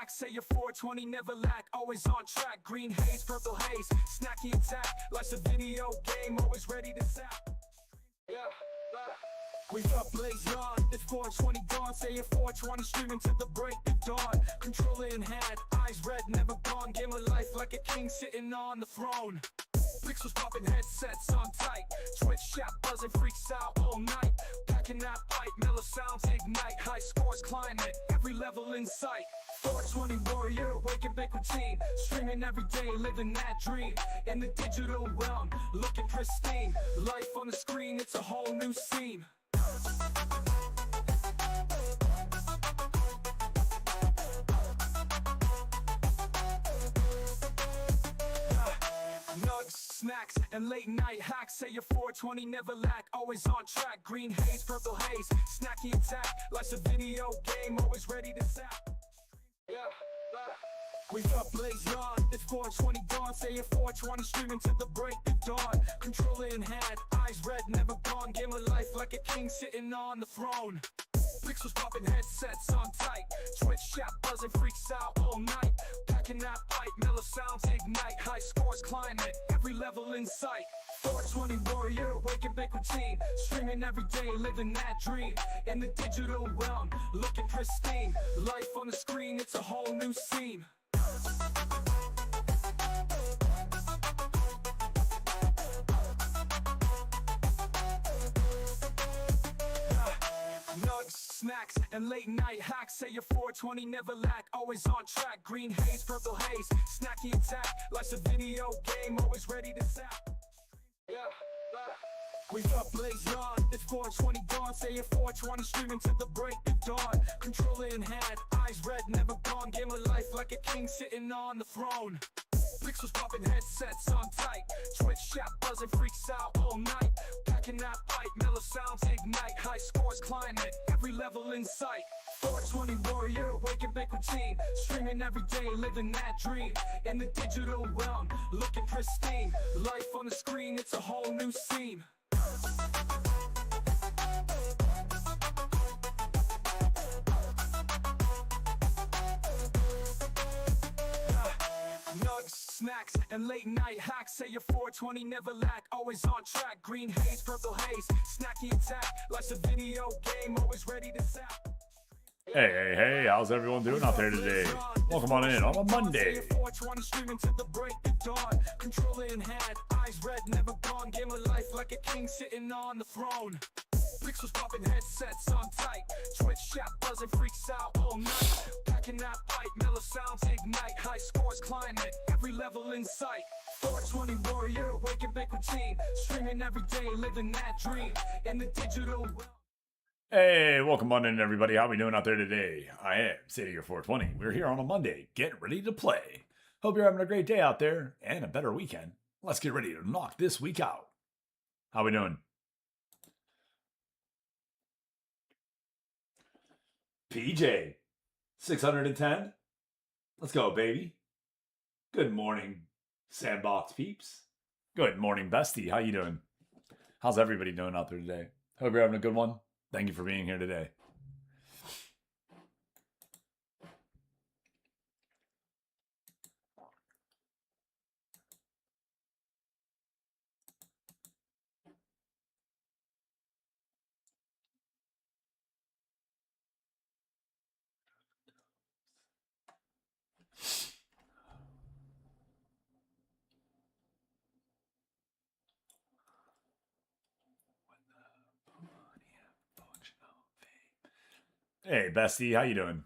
hacks, say you're 420, never lack, always on track. Green haze, purple haze, snacky attack. Life's a video game, always ready to zap. Yeah, we up blaze on, it's 420 dawn, say you're 420, streaming to the break of dawn. Controller in hand, eyes red, never gone. Game of life like a king sitting on the throne. Pixels popping, headsets on tight. Twitch chat buzzing, freaks out all night. Packing that pipe, mellow sounds ignite. High scores climbing, every level in sight. 420 warrior, waking big routine. Streaming every day, living that dream. In the digital realm, looking pristine. Life on the screen, it's a whole new scene. Nugs, snacks, and late night hacks, say you're 420, never lack, always on track. Green haze, purple haze, snacky attack. Life's a video game, always ready to zap. Yeah, we up blaze on, it's 420 dawn, say you're 420, streaming to the break of dawn. Controller in hand, eyes red, never gone. Game of life like a king sitting on the throne. Pixels popping, headsets on tight. Twitch chat buzzing, freaks out all night. Packing that pipe, mellow sounds ignite. High scores climbing, every level in sight. 420 warrior, waking big routine. Streaming every day, living that dream. In the digital realm, looking pristine. Life on the screen, it's a whole new scene. Nugs, snacks, and late night hacks, say you're 420, never lack, always on track. Green haze, purple haze, snacky attack. Life's a video game, always ready to zap. Yeah, we up blaze on, it's 420 dawn, say you're 420, streaming to the break of dawn. Controller in hand, eyes red, never gone. Game of life like a king sitting on the throne. Pixels popping, headsets on tight. Twitch chat buzzing, freaks out all night. Packing that pipe, mellow sounds ignite. High scores climbing, every level in sight. 420 warrior, waking big routine. Streaming every day, living that dream. In the digital realm, looking pristine. Life on the screen, it's a whole new scene. Nugs, snacks, and late night hacks, say you're 420, never lack, always on track. Green haze, purple haze, snacky attack. Life's a video game, always ready to zap. Hey, how's everyone doing out there today? Welcome on in on a Monday. 420, streaming to the break of dawn. Controller in hand, eyes red, never gone. Game of life like a king sitting on the throne. Pixels popping, headsets on tight. Twitch chat buzzing, freaks out all night. Packing that pipe, mellow sounds ignite. High scores climbing, every level in sight. 420 warrior, waking big routine. Streaming every day, living that dream. In the digital world. Hey, welcome on in everybody. How we doing out there today? I am City Year 420. We're here on a Monday, getting ready to play. Hope you're having a great day out there and a better weekend. Let's get ready to knock this week out. How we doing? PJ, 610. Let's go, baby. Good morning, Sandbox peeps. Good morning, bestie. How you doing? How's everybody doing out there today? Hope you're having a good one. Thank you for being here today. Hey, bestie, how you doing?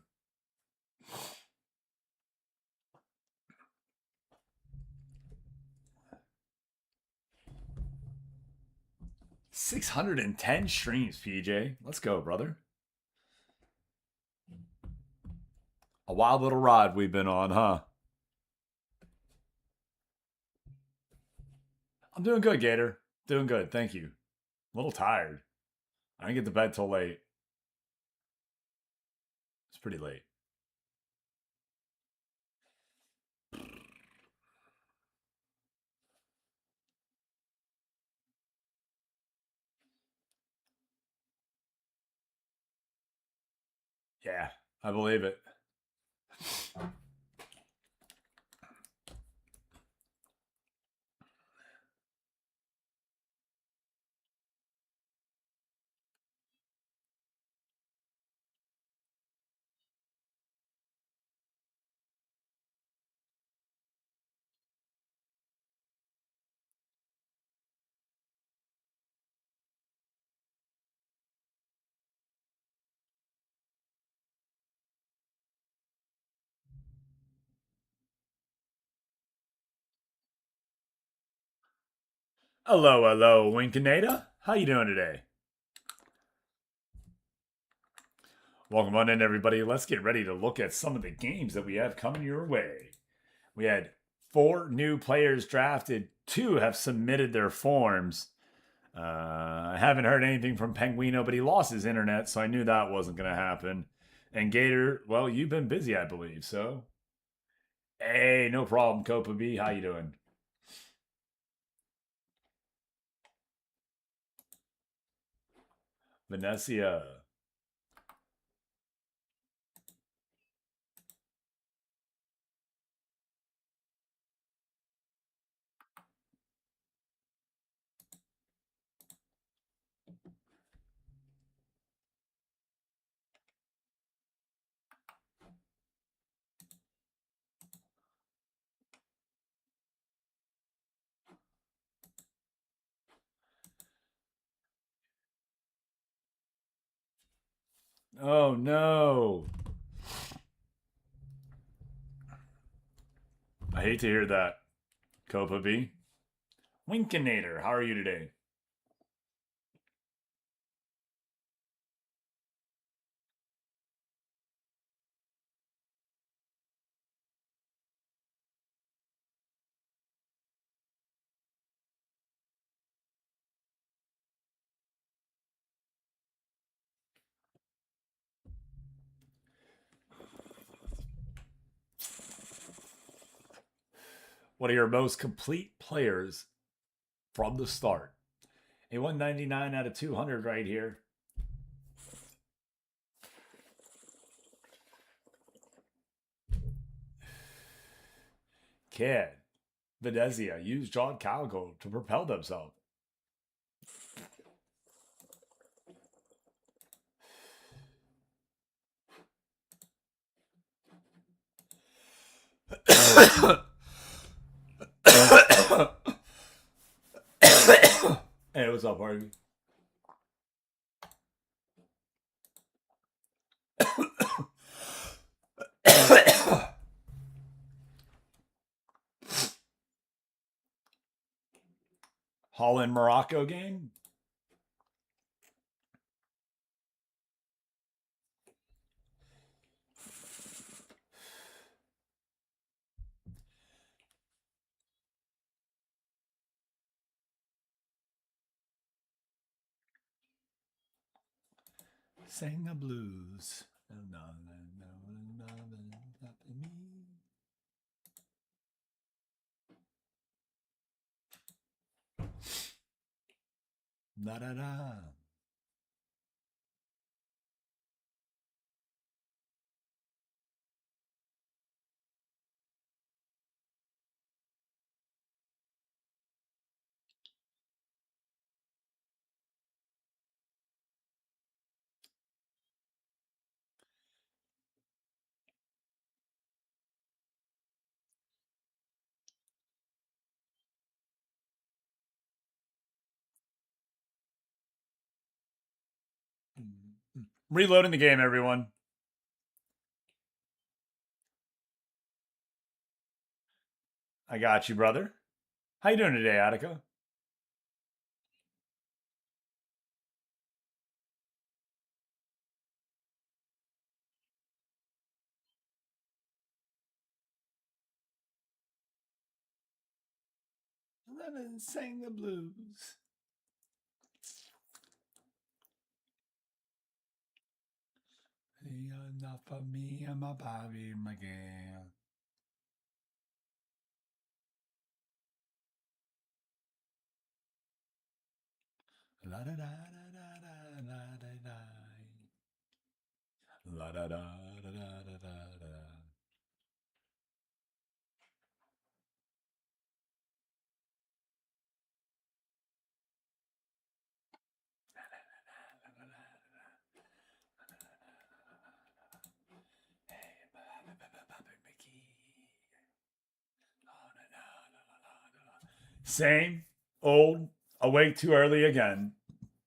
$610 streams, PJ. Let's go, brother. A wild little ride we've been on, huh? I'm doing good, Gator. Doing good, thank you. A little tired. I didn't get to bed till late. It's pretty late. Yeah, I believe it. Hello, Winkinata. How you doing today? Welcome on in, everybody. Let's get ready to look at some of the games that we have coming your way. We had 4 new players drafted. 2 have submitted their forms. I haven't heard anything from Penguino, but he lost his internet, so I knew that wasn't going to happen. And Gator, well, you've been busy, I believe, so. Hey, no problem, Copa B. How you doing? Vanessa. Oh, no. I hate to hear that, Copa B. Winkinator, how are you today? What are your most complete players from the start? A 199 out of 200 right here. Kid, Venezia used John Calgo to propel themselves. Hey, what's up, Harvey? Holland Morocco game. Sang the blues. Da da da. Reloading the game, everyone. I got you, brother. How you doing today, Attica? Lemon sang the blues. Enough for me and my Bobby McGann. La da da da da da da da da. La da da da da da da da. Same old, awake too early again.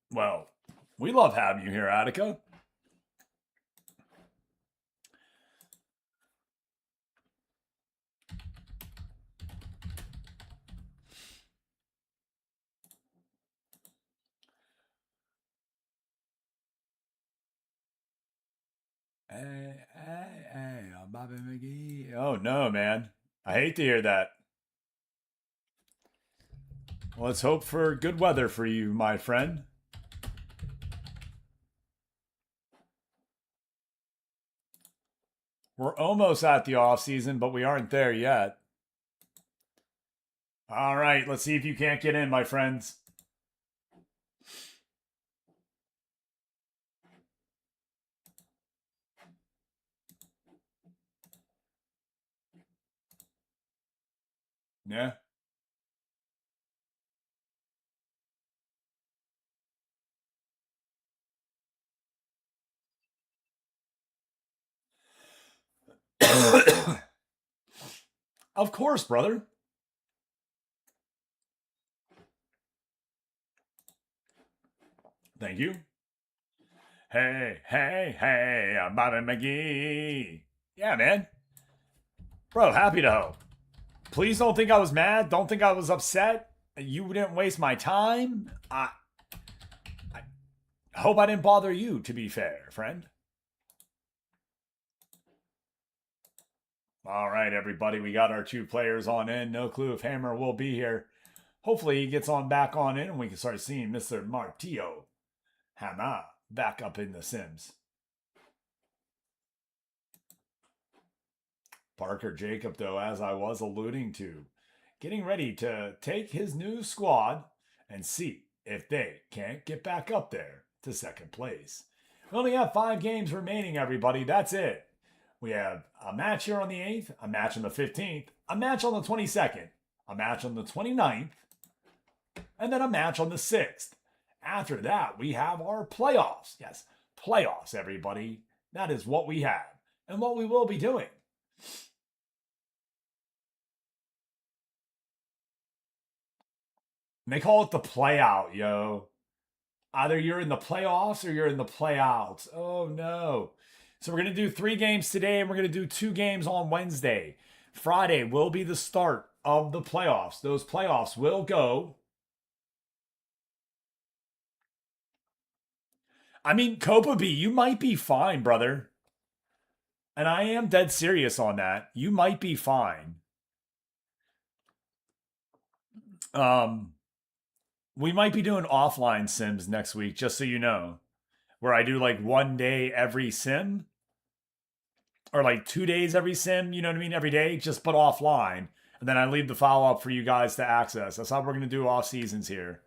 Well, we love having you here, Attica. Hey, I'm Bobby McGee. Oh no, man. I hate to hear that. Let's hope for good weather for you, my friend. We're almost at the off season, but we aren't there yet. All right, let's see if you can't get in, my friends. Yeah. Of course, brother. Thank you. Hey, I'm Bobby McGee. Yeah, man. Bro, happy to help. Please don't think I was mad. Don't think I was upset. You didn't waste my time. I hope I didn't bother you, to be fair, friend. All right, everybody. We got our 2 players on in. No clue if Hammer will be here. Hopefully he gets on back on in and we can start seeing Mr. Martillo Hammer back up in the Sims. Parker Jacob, though, as I was alluding to, getting ready to take his new squad and see if they can't get back up there to second place. We only have 5 games remaining, everybody. That's it. We have a match here on the 8th, a match on the 15th, a match on the 22nd, a match on the 29th, and then a match on the 6th. After that, we have our playoffs. Yes, playoffs, everybody. That is what we have and what we will be doing. And they call it the play out, yo. Either you're in the playoffs or you're in the playouts. Oh no. So we're going to do 3 games today and we're going to do 2 games on Wednesday. Friday will be the start of the playoffs. Those playoffs will go. I mean, Copa B, you might be fine, brother. And I am dead serious on that. You might be fine. We might be doing offline sims next week, just so you know. Where I do like 1 day every sim. Or like 2 days every sim, you know what I mean? Every day, just but offline. And then I leave the follow up for you guys to access. That's how we're going to do off seasons here.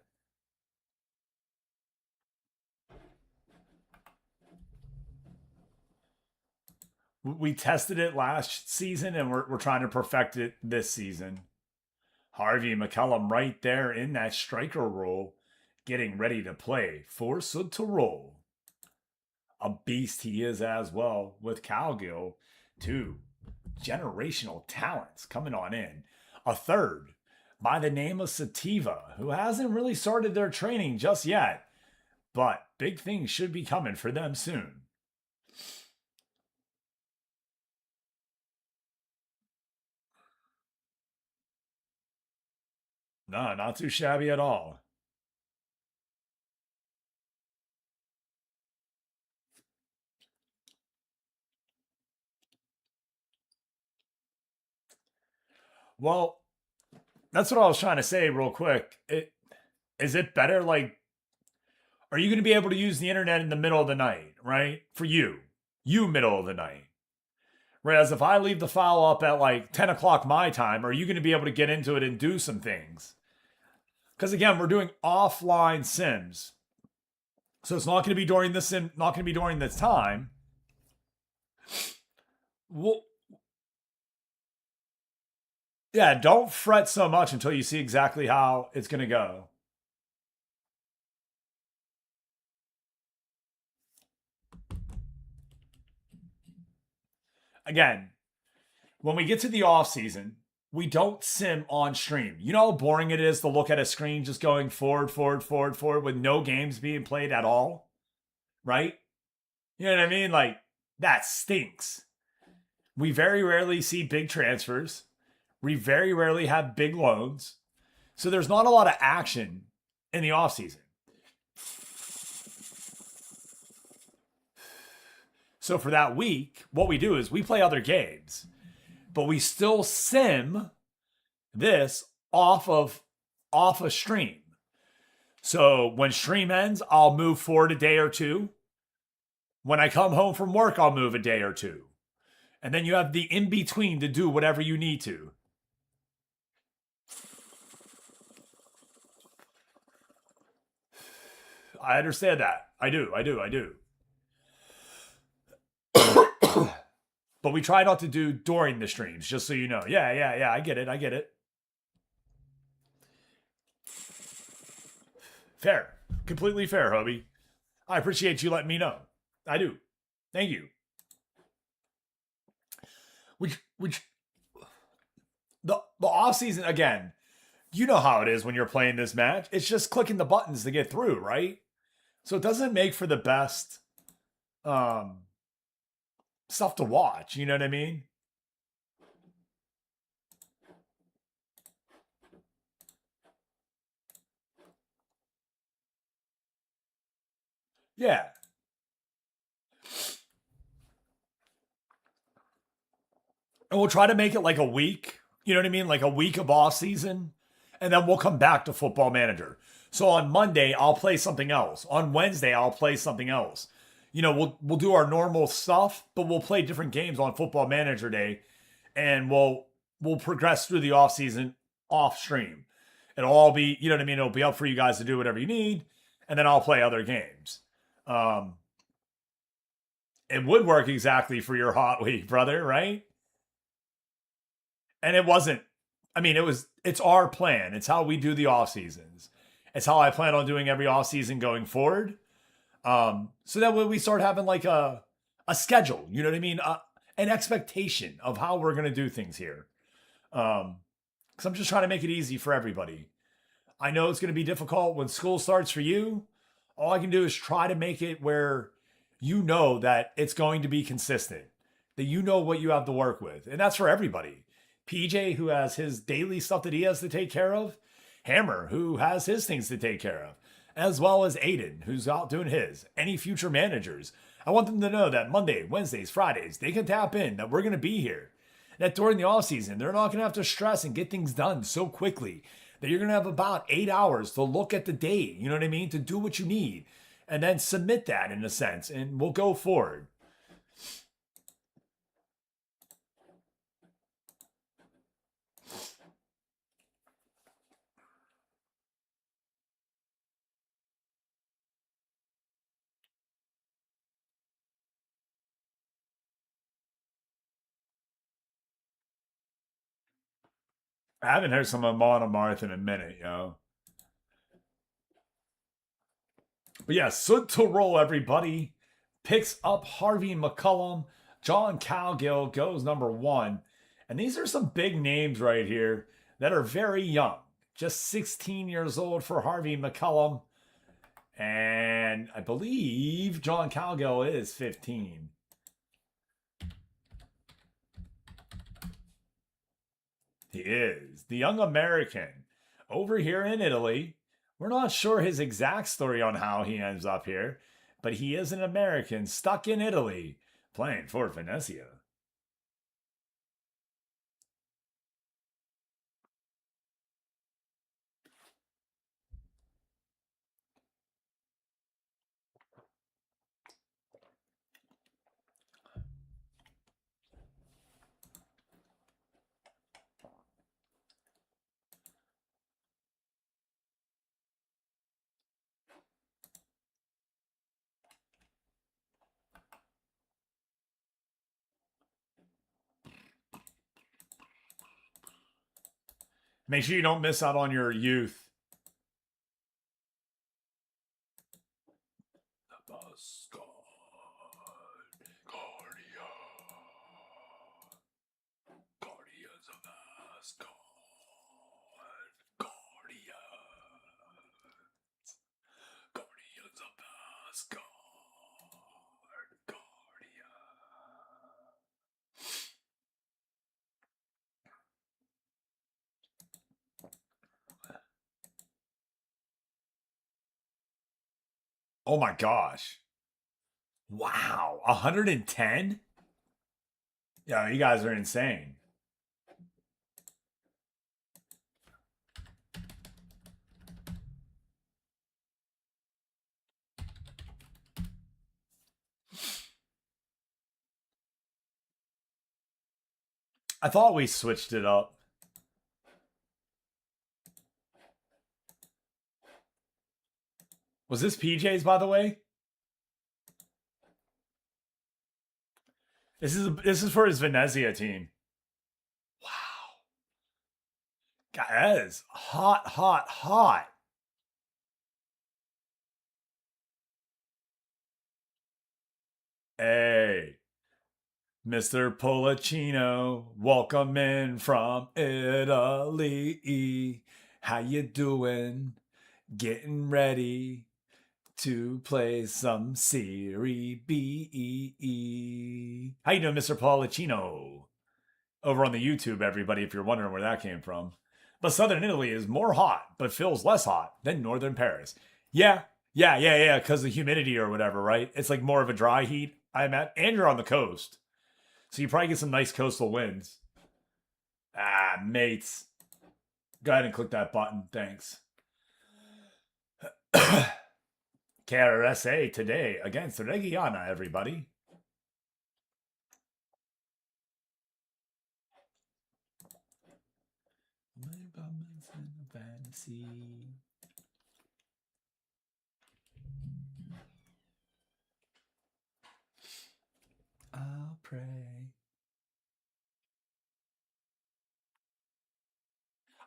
We tested it last season and we're trying to perfect it this season. Harvey McCallum right there in that striker role, getting ready to play for Sud-Tirol. A beast he is as well with Calgill. 2 generational talents coming on in. A third by the name of Sativa, who hasn't really started their training just yet, but big things should be coming for them soon. No, not too shabby at all. Well, that's what I was trying to say real quick. Is it better like are you going to be able to use the internet in the middle of the night, right? For you middle of the night. Whereas if I leave the file up at like 10 o'clock my time, are you going to be able to get into it and do some things? Because again, we're doing offline sims. So it's not going to be during this sim, not going to be during this time. Well, yeah, don't fret so much until you see exactly how it's going to go. Again, when we get to the off season, we don't sim on stream. You know how boring it is to look at a screen just going forward with no games being played at all? Right? You know what I mean? Like, that stinks. We very rarely see big transfers. We very rarely have big loans. So there's not a lot of action in the offseason. So for that week, what we do is we play other games, but we still sim this off a stream. So when stream ends, I'll move forward a day or two. When I come home from work, I'll move a day or two. And then you have the in between to do whatever you need to. I understand that. I do. But we try not to do during the streams, just so you know. Yeah. I get it. Fair. Completely fair, Hobie. I appreciate you letting me know. I do. Thank you. Which the off season again, you know how it is when you're playing this match. It's just clicking the buttons to get through, right? So it doesn't make for the best stuff to watch, you know what I mean? Yeah. And we'll try to make it like a week, you know what I mean? Like a week of off season, and then we'll come back to Football Manager. So on Monday, I'll play something else. On Wednesday, I'll play something else. You know, we'll do our normal stuff, but we'll play different games on Football Manager Day, and we'll progress through the off season off stream. It'll all be, you know what I mean? It'll be up for you guys to do whatever you need, and then I'll play other games. It would work exactly for your hot week, brother, right? And it wasn't. I mean, it's our plan. It's how we do the off seasons. It's how I plan on doing every off season going forward. So that when we start having like a schedule, you know what I mean? An expectation of how we're going to do things here. Because I'm just trying to make it easy for everybody. I know it's going to be difficult when school starts for you. All I can do is try to make it where you know that it's going to be consistent, that you know what you have to work with. And that's for everybody. PJ, who has his daily stuff that he has to take care of. Hammer, who has his things to take care of. As well as Aiden, who's out doing his. Any future managers. I want them to know that Monday, Wednesdays, Fridays, they can tap in, that we're going to be here. That during the off season, they're not going to have to stress and get things done so quickly. That you're going to have about 8 hours to look at the date, you know what I mean? To do what you need. And then submit that in a sense, and we'll go forward. I haven't heard some of Monomarth in a minute, yo. But yeah, Soot to roll, everybody. Picks up Harvey McCullum. John Calgill goes number 1. And these are some big names right here that are very young. Just 16 years old for Harvey McCullum. And I believe John Calgill is 15. He is. The young American over here in Italy. We're not sure his exact story on how he ends up here, but he is an American stuck in Italy playing for Venezia. Make sure you don't miss out on your youth. Oh my gosh. Wow, 110? Yeah, you guys are insane. I thought we switched it up. Was this PJ's, by the way? This is for his Venezia team. Wow. God, that is hot, hot, hot. Hey, Mr. Polacino, welcome in from Italy. How you doing? Getting ready to play some Serie B. How you doing, Mr. Polacino? Over on the YouTube, everybody, if you're wondering where that came from. But Southern Italy is more hot, but feels less hot than Northern Paris. Yeah, because the humidity or whatever, right? It's like more of a dry heat, I imagine. And you're on the coast. So you probably get some nice coastal winds. Ah, mates. Go ahead and click that button. Thanks. KRSA today against Reggiana, everybody. Fantasy. I'll pray.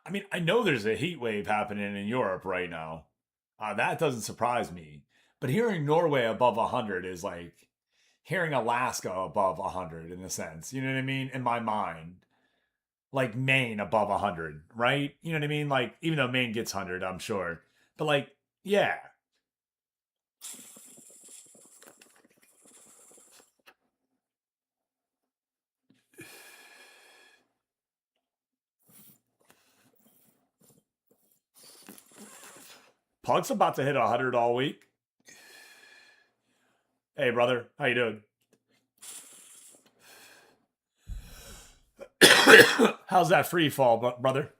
I mean, I know there's a heat wave happening in Europe right now. That doesn't surprise me. But hearing Norway above 100 is like hearing Alaska above 100 in a sense. You know what I mean? In my mind. Like Maine above 100, right? You know what I mean? Like, even though Maine gets 100, I'm sure. But like, yeah. Punk's about to hit 100 all week. Hey, brother. How you doing? How's that free fall, brother?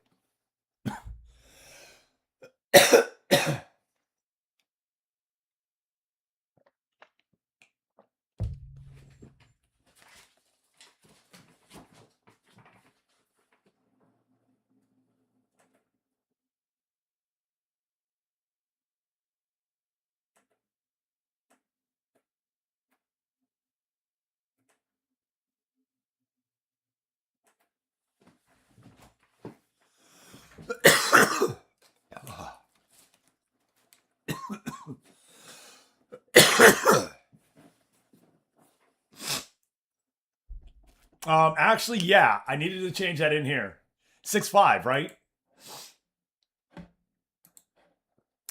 Actually, yeah, I needed to change that in here. 6'5", right?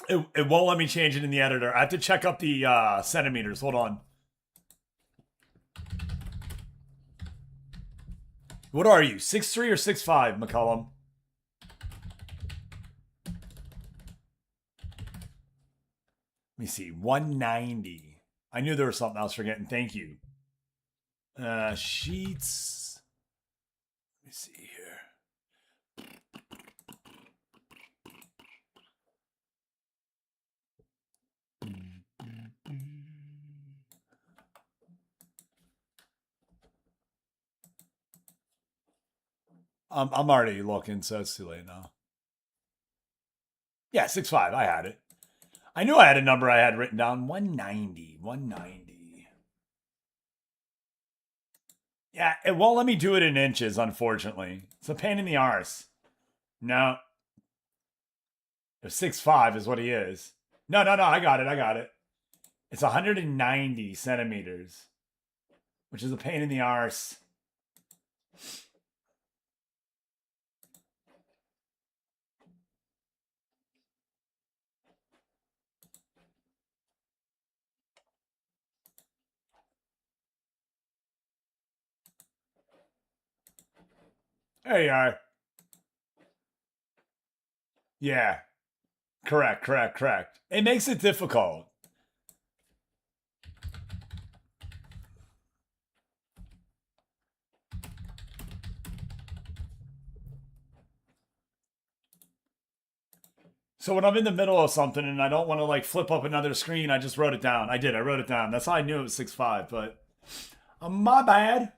It won't let me change it in the editor. I have to check up the centimeters. Hold on. What are you? 6'3" or 6'5", McCullum? Let me see. 190. I knew there was something else forgetting. Thank you. Sheets. Let me see here. I'm already looking, so it's too late now. Yeah, 6'5". I had it. I knew I had a number I had written down. 190. 190. Yeah, it won't let me do it in inches, unfortunately. It's a pain in the arse. No. If 6'5" is what he is. No, I got it. It's 190 centimeters, which is a pain in the arse. There you are. Yeah. Correct. It makes it difficult. So when I'm in the middle of something and I don't want to like flip up another screen, I just wrote it down. I did. I wrote it down. That's how I knew it was 6'5", but my bad.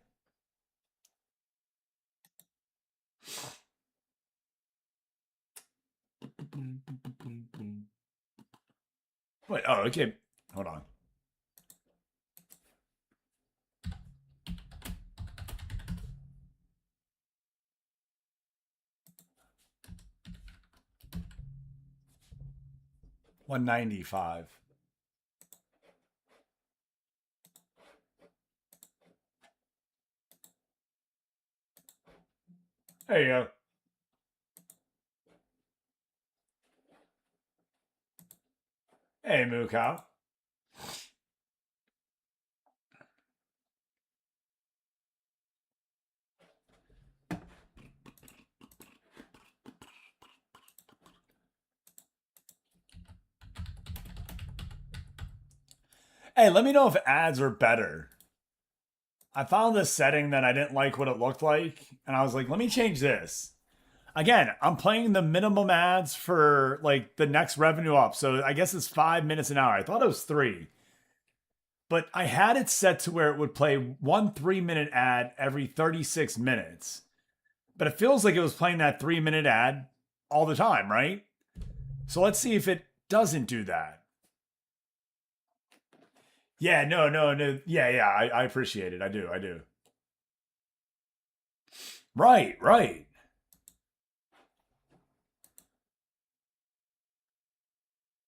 Wait, oh, okay. Hold on. $195. There you go. Hey, Moo Cow. Hey, let me know if ads are better. I found this setting that I didn't like what it looked like, and I was like, let me change this. Again, I'm playing the minimum ads for like the next revenue up, so I guess it's 5 minutes an hour. I thought it was 3. But I had it set to where it would play 1 3-minute ad every 36 minutes. But it feels like it was playing that 3-minute ad all the time, right? So let's see if it doesn't do that. Yeah, no. Yeah, I appreciate it. I do. Right.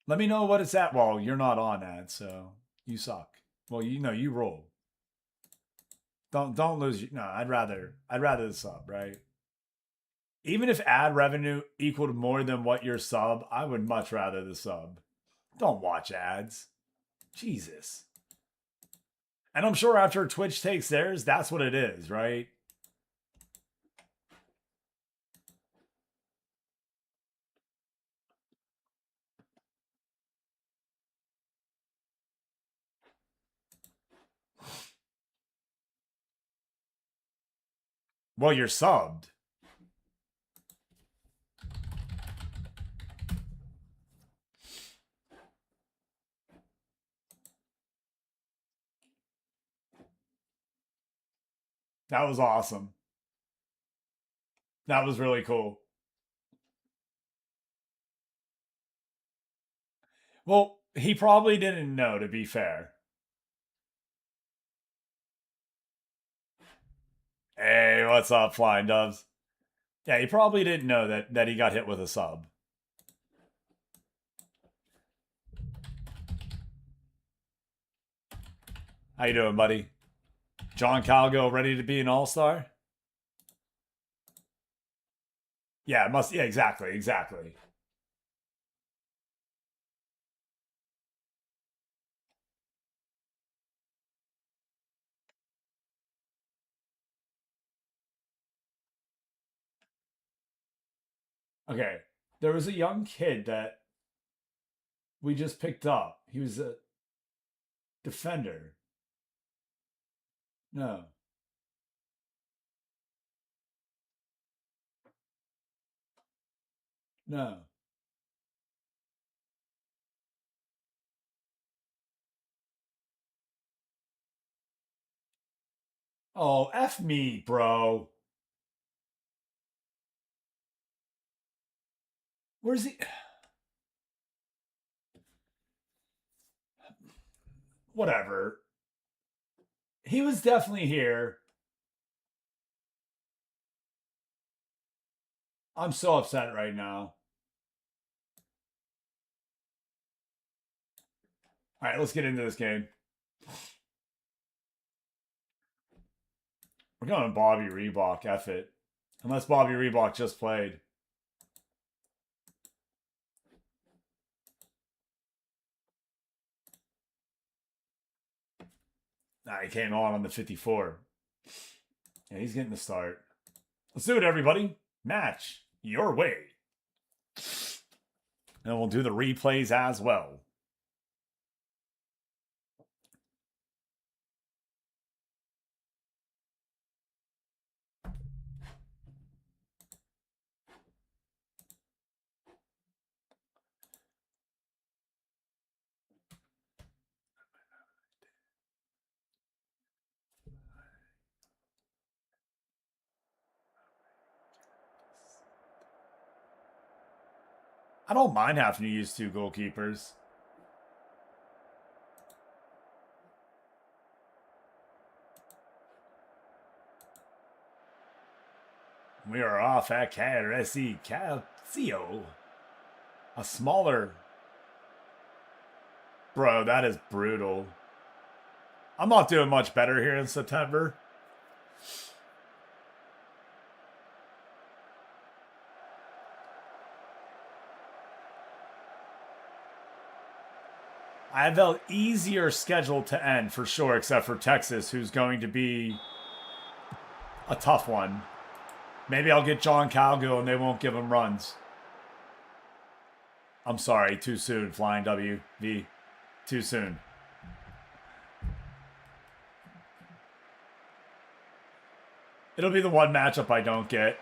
Let me know what it's at. Well, you're not on ad, so you suck. Well, you know, you roll. Don't lose. No, I'd rather the sub, right? Even if ad revenue equaled more than what your sub, I would much rather the sub. Don't watch ads. Jesus. And I'm sure after Twitch takes theirs, that's what it is, right? Well, you're subbed. That was awesome. That was really cool. Well, he probably didn't know, to be fair. Hey, what's up, Flying Doves? Yeah, he probably didn't know that he got hit with a sub. How you doing, buddy? John Calgo ready to be an all-star? Yeah, must. Yeah, exactly. Okay, there was a young kid that we just picked up. He was a defender. No, no. Oh, F me, bro. Where's he? Whatever. He was definitely here. I'm so upset right now. All right, let's get into this game. We're going Bobby Reebok. F it. Unless Bobby Reebok just played. Nah, he came on the 54. Yeah, he's getting the start. Let's do it, everybody. Match your way. And we'll do the replays as well. I don't mind having to use 2 goalkeepers. We are off at KRSE Calcio. A smaller... Bro, that is brutal. I'm not doing much better here in September. I have an easier schedule to end for sure, except for Texas, who's going to be a tough one. Maybe I'll get John Calgill and they won't give him runs. I'm sorry, too soon, Flying WV. Too soon. It'll be the one matchup I don't get.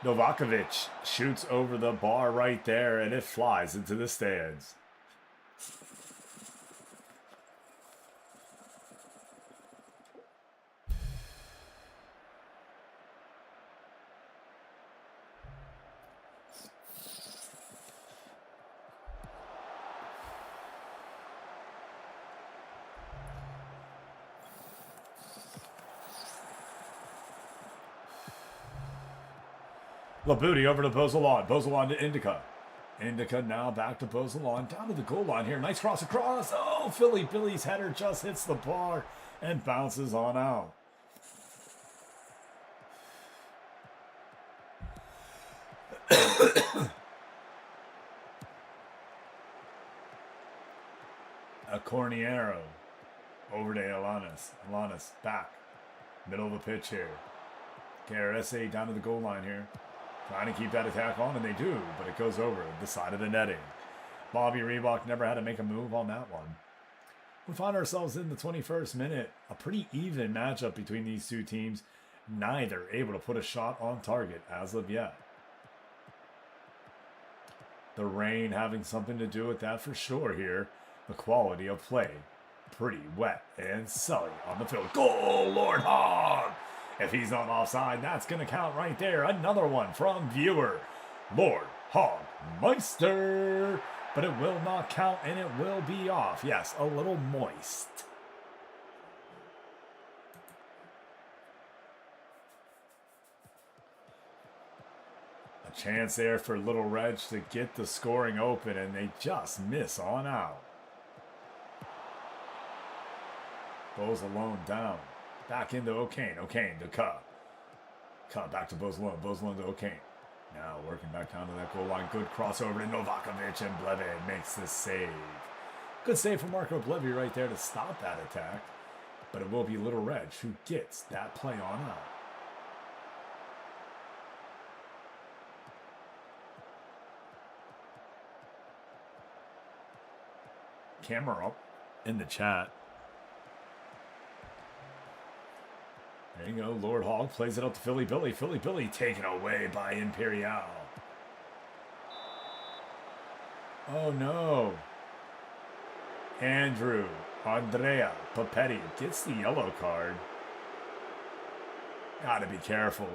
Novakovic shoots over the bar right there, and it flies into the stands. Labouti over to Bozolon. Bozolon to Indica. Indica now back to Bozolon. Down to the goal line here. Nice cross across. Oh, Philly Billy's header just hits the bar and bounces on out. A Corniero over to Alanis. Alanis back. Middle of the pitch here. KRSA down to the goal line here. Trying to keep that attack on, and they do, but it goes over the side of the netting. Bobby Reebok never had to make a move on that one. We find ourselves in the 21st minute. A pretty even matchup between these two teams. Neither able to put a shot on target as of yet. The rain having something to do with that for sure here. The quality of play. Pretty wet and sully on the field. Goal, Lord Hogg! If he's not offside, that's going to count right there. Another one from viewer. Lord Hogg Meister. But it will not count and it will be off. Yes, a little moist. A chance there for Little Reg to get the scoring open, and they just miss on out. Bo's alone down. Back into O'Kane. O'Kane to Cup. Cup back to Bozalone. Bozalone to O'Kane. Now working back down to that goal line. Good crossover to Novakovic, and Bleve makes the save. Good save from Marco Bleve right there to stop that attack. But it will be Little Reg who gets that play on out. Camera up in the chat. There you go. Lord Hogg plays it up to Philly Billy. Philly Billy taken away by Imperial. Oh no. Andrea Papetti gets the yellow card. Gotta be careful.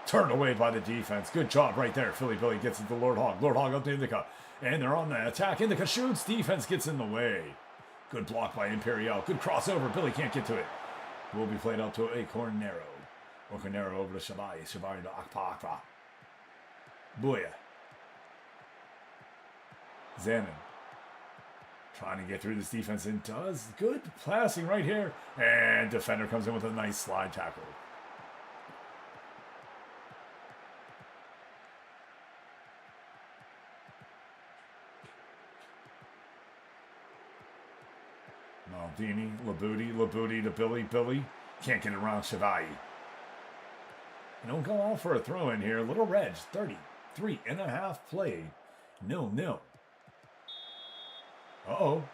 Turned away by the defense. Good job right there. Philly Billy gets it to Lord Hogg. Lord Hogg up to Indica. And they're on the attack. Indica shoots. Defense gets in the way. Good block by Imperial. Good crossover. Billy can't get to it. Will be played up to a Cornero. Or Cornero over to Shabai. Shabai to Akpa. Booyah. Zanin. Trying to get through this defense and does. Good passing right here. And defender comes in with a nice slide tackle. Maldini, Labouti to Billy. Can't get around Shavai. You don't go all for a throw in here. Little Reg, 33.5 played. 0-0. Uh-oh.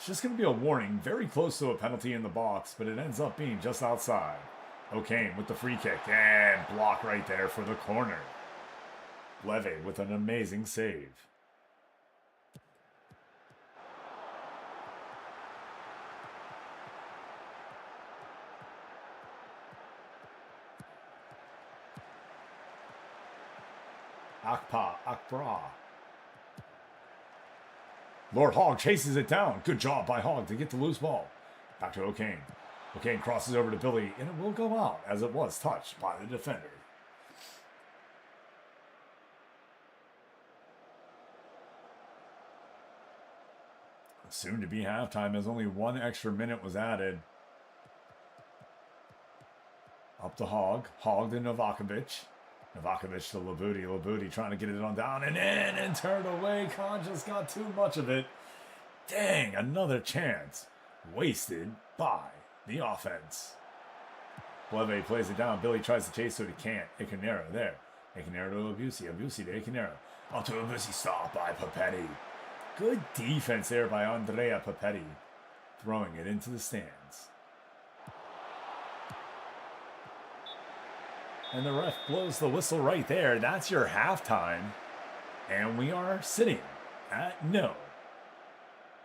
It's just going to be a warning, very close to a penalty in the box, but it ends up being just outside. O'Kane with the free kick, and block right there for the corner. Leve with an amazing save. Akbra. Lord Hogg chases it down. Good job by Hogg to get the loose ball. Back to O'Kane. O'Kane crosses over to Billy, and it will go out as it was touched by the defender. Soon to be halftime as only 1 extra minute was added. Up to Hogg. Hogg to Novakovic. Novakovic to Labuti. Labuti trying to get it on down and in and turned away. Khan just got too much of it. Dang, another chance. Wasted by the offense. Leve plays it down. Billy tries to chase, so he can't. Icanero there. Icanero to Abusi. Abusi to Icanero. Up to Abusi. Stop by Papetti. Good defense there by Andrea Papetti. Throwing it into the stands. And the ref blows the whistle right there. That's your halftime. And we are sitting at no.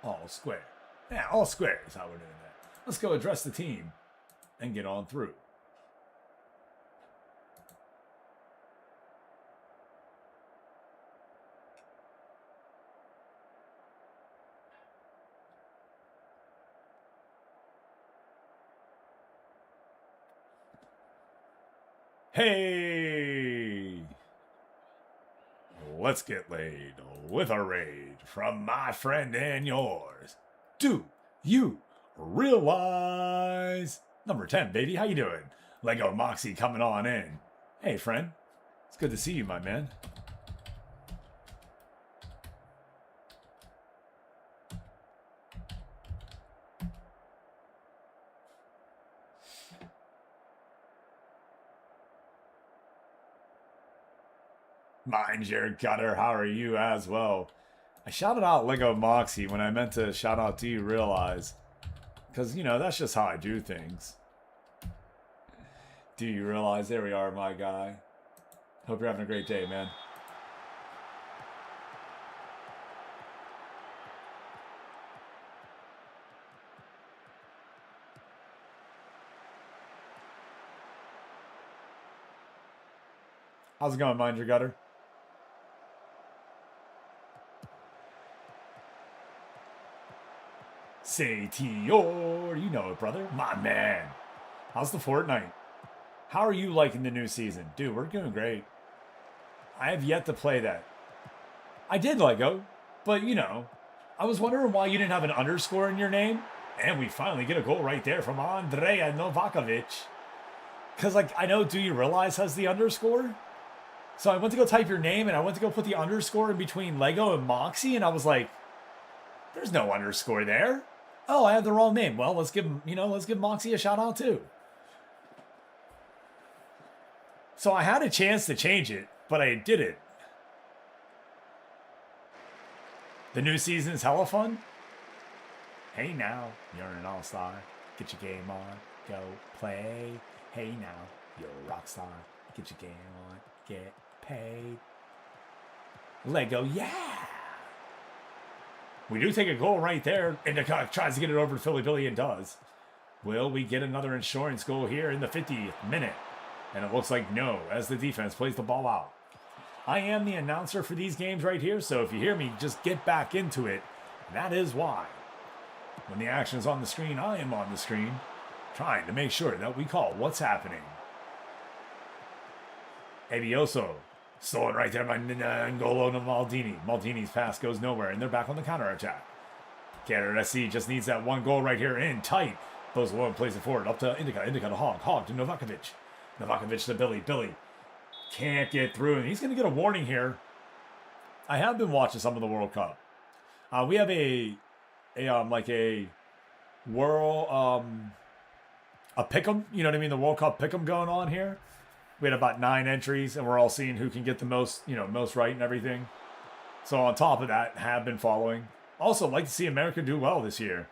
All square. Yeah, all square is how we're doing that. Let's go address the team and get on through. Hey! Let's get laid with a raid from my friend and yours. Do you realize? Number 10, baby. How you doing? Lego Moxie coming on in. Hey, friend. It's good to see you, my man. Mind your gutter, how are you as well? I shouted out Lego Moxie when I meant to shout out Do You Realize? Because, you know, that's just how I do things. Do you realize? There we are, my guy. Hope you're having a great day, man. How's it going, Mind Your Gutter? Say Tior, you know it, brother. My man. How's the Fortnite? How are you liking the new season? Dude, we're doing great. I have yet to play that. I did Lego, but you know, I was wondering why you didn't have an underscore in your name. And we finally get a goal right there from Andrea Novakovic. Because, like, I know Do You Realize has the underscore? So I went to go type your name, and I went to go put the underscore in between Lego and Moxie, and I was like, there's no underscore there. Oh, I had the wrong name. Well, let's give Moxie a shout out too. So I had a chance to change it, but I didn't. The new season's hella fun. Hey now, you're an all-star. Get your game on. Go play. Hey now, you're a rock star. Get your game on. Get paid. Lego, yeah. We do take a goal right there, and the tries to get it over to Philly Billy and does. Will we get another insurance goal here in the 50th minute? And it looks like no, as the defense plays the ball out. I am the announcer for these games right here, so if you hear me, just get back into it. That is why. When the action is on the screen, I am on the screen, trying to make sure that we call what's happening. Ebioso. Stolen right there by N'Golo Maldini. Maldini's pass goes nowhere, and they're back on the counterattack. Canada SC just needs that one goal right here in tight. Goes low and plays it forward. Up to Indica. Indica to Hogg. Hogg to Novakovic. Novakovic to Billy. Billy can't get through, and he's going to get a warning here. I have been watching some of the World Cup. We have a world, a pick'em, you know what I mean? The World Cup pick'em going on here. We had about 9 entries, and we're all seeing who can get the most, most right and everything. So on top of that, have been following. Also, like to see America do well this year.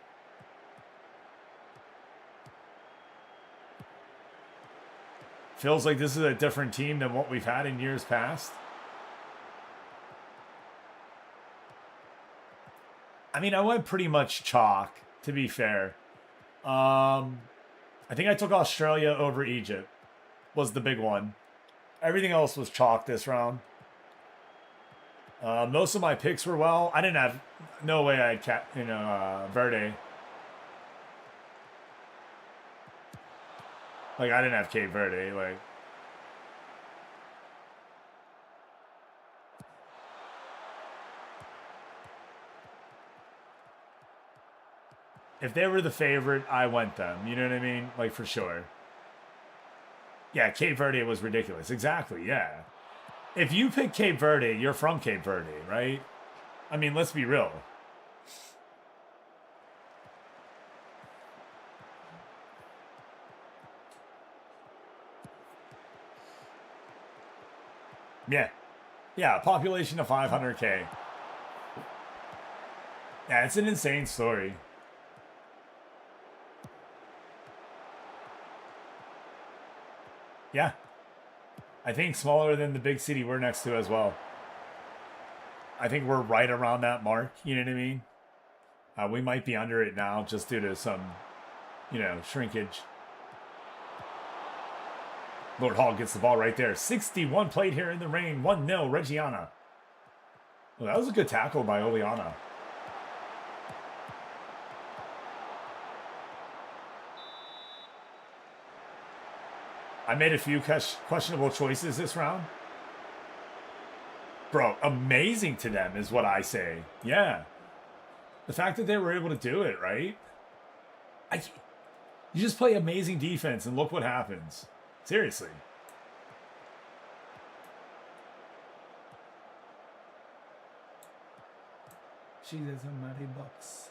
Feels like this is a different team than what we've had in years past. I mean, I went pretty much chalk, to be fair. I think I took Australia over Egypt, was the big one. Everything else was chalk this round. Most of my picks were well. I didn't have, no way I had, Verde. Like, I didn't have Cape Verde, like. If they were the favorite, I went them. You know what I mean? Like, for sure. Yeah, Cape Verde was ridiculous. Exactly, yeah. If you pick Cape Verde, you're from Cape Verde, right? I mean, let's be real. Yeah. Yeah, population of 500K. Yeah, it's an insane story. Yeah. I think smaller than the big city we're next to as well. I think we're right around that mark, you know what I mean? We might be under it now just due to some, shrinkage. Lord Hall gets the ball right there. 61 played here in the rain. 1-0, Reggiana. Well, that was a good tackle by Oleana. I made a few questionable choices this round. Bro, amazing to them is what I say. Yeah. The fact that they were able to do it, right? You just play amazing defense and look what happens. Seriously. She doesn't marry bucks.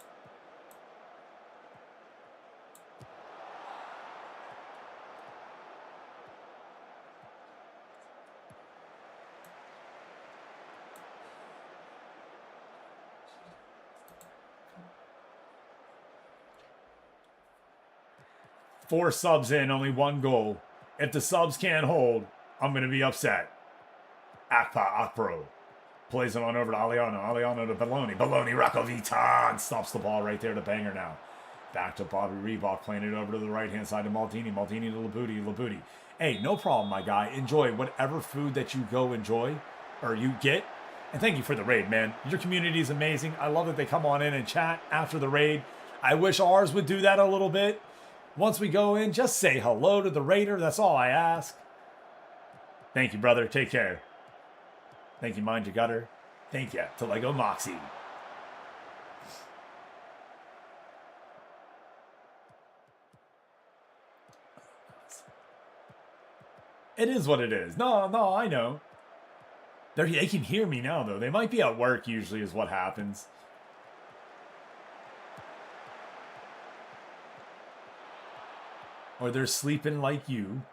Four subs in, only one goal. If the subs can't hold, I'm going to be upset. Akpro plays it on over to Aliano. Aliano to Belloni. Belloni, Rakovitan stops the ball right there to Banger now. Back to Bobby Reebok, playing it over to the right-hand side to Maldini. Maldini to Labuti. Labuti. Hey, no problem, my guy. Enjoy whatever food that you go enjoy or you get. And thank you for the raid, man. Your community is amazing. I love that they come on in and chat after the raid. I wish ours would do that a little bit. Once we go in, just say hello to the raider. That's all I ask. Thank you, brother. Take care. Thank you, Mind Your Gutter. Thank you to Lego Moxie. It is what it is. No, I know. They can hear me now, though. They might be at work, usually, is what happens. Or they're sleeping like you.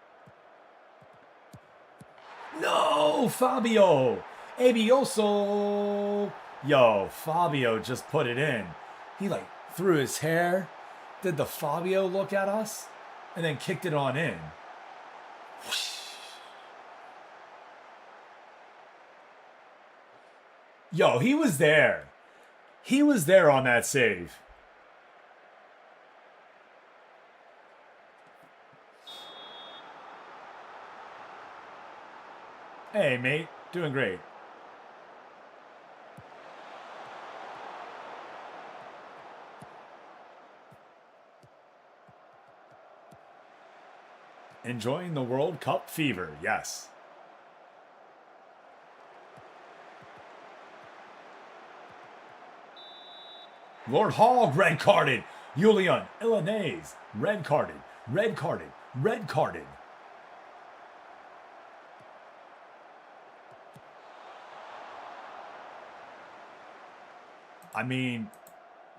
No, Fabio! Abioso! Yo, Fabio just put it in. He, threw his hair, did the Fabio look at us, and then kicked it on in. Yo, he was there. He was there on that save. Hey, mate. Doing great. Enjoying the World Cup fever, yes. Lord Hall, red carded. Julian Ilanese, red carded. Red carded. Red carded. I mean,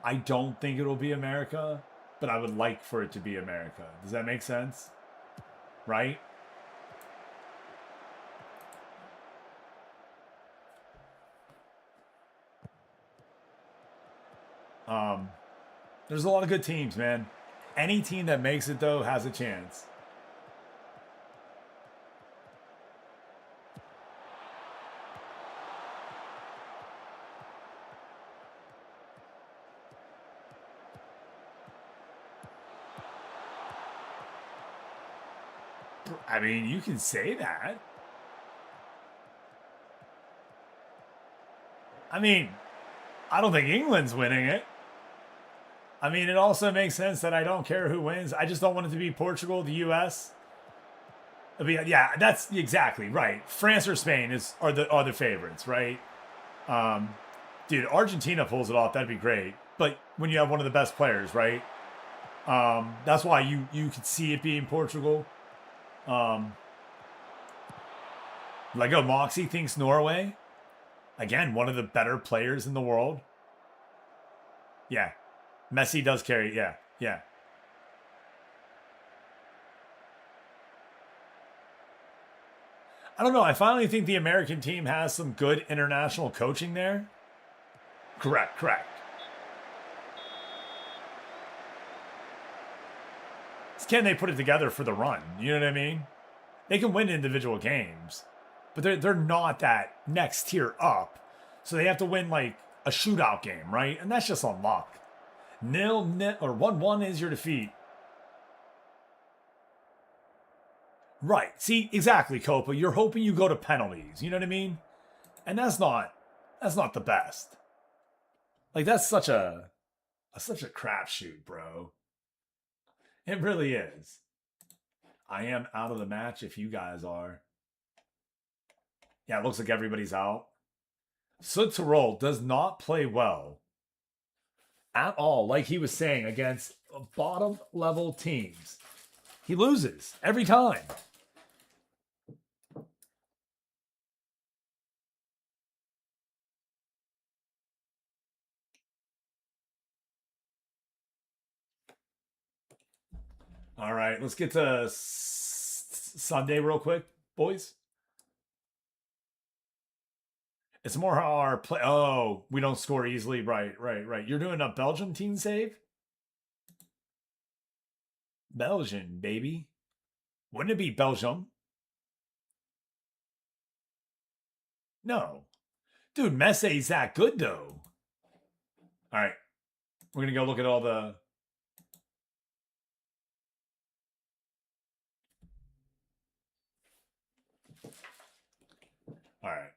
I don't think it'll be America, but I would like for it to be America. Does that make sense? Right? There's a lot of good teams, man. Any team that makes it, though, has a chance. I mean, you can say that. I mean, I don't think England's winning it. I mean, it also makes sense that I don't care who wins. I just don't want it to be Portugal, the U.S. I mean, yeah, that's exactly right. France or Spain are the favorites, right? Dude, Argentina pulls it off, that'd be great. But when you have one of the best players, right? That's why you could see it being Portugal. Lego Moxie thinks Norway. Again, one of the better players in the world. Yeah. Messi does carry. Yeah. Yeah. I don't know. I finally think the American team has some good international coaching there. Correct. Can they put it together for the run? You know what I mean? They can win individual games, but they're not that next tier up. So they have to win like a shootout game, right? And that's just on luck. 0-0 or 1-1 is your defeat. Right. See, exactly, Copa. You're hoping you go to penalties. You know what I mean? And that's not the best. Like that's such a crapshoot, bro. It really is. I am out of the match if you guys are. Yeah, it looks like everybody's out. Sud Tirol does not play well at all, like he was saying, against bottom level teams. He loses every time. All right, let's get to Sunday real quick, boys. It's more how our play. Oh, we don't score easily. Right. You're doing a Belgium team save? Belgian, baby. Wouldn't it be Belgium? No. Dude, Messi's that good, though. All right. We're going to go look at all the... All right.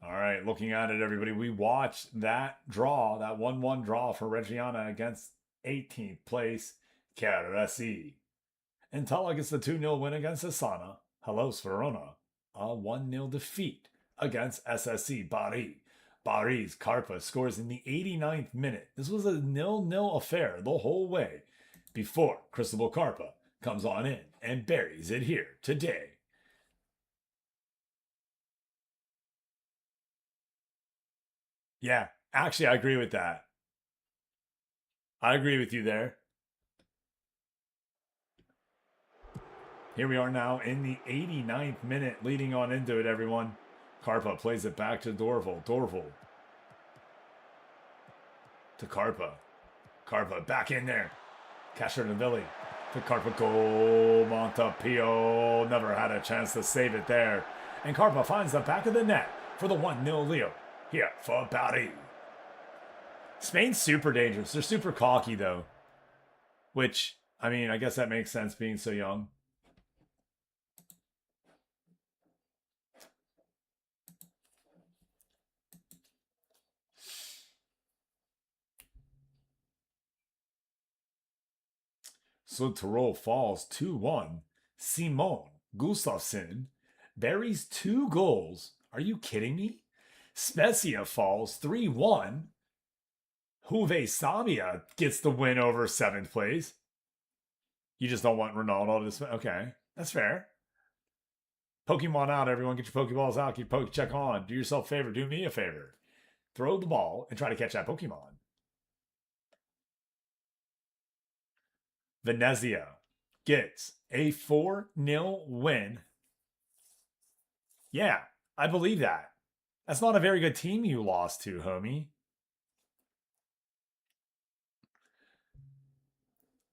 All right, looking at it, everybody. We watched that draw, that 1-1 draw for Reggiana against 18th place Carresi. Intella gets the 2-0 win against Asana. Hellos Verona. A 1-0 defeat against SSC Bari. Bari's Carpa scores in the 89th minute. This was a 0-0 affair the whole way before Cristobal Carpa comes on in and buries it here today. Yeah, actually, I agree with that. I agree with you there. Here we are now in the 89th minute, leading on into it, everyone. Carpa plays it back to Dorval. Dorval to Carpa. Carpa back in there. Castronovilli to Carpa. Goal. Montepio never had a chance to save it there. And Carpa finds the back of the net for the 1-0 Leo. Here for Paris. Spain's super dangerous. They're super cocky, though. Which, I mean, I guess that makes sense being so young. So Tirol falls 2-1. Simon Gustafsson buries 2 goals. Are you kidding me? Spezia falls 3-1. Juve Stabia gets the win over 7th place. You just don't want Ronaldo to... Okay, that's fair. Pokemon out, everyone. Get your Pokeballs out. Get your Pokecheck on. Do yourself a favor. Do me a favor. Throw the ball and try to catch that Pokemon. Venezia gets a 4-0 win Yeah, I believe that. That's not a very good team you lost to, homie.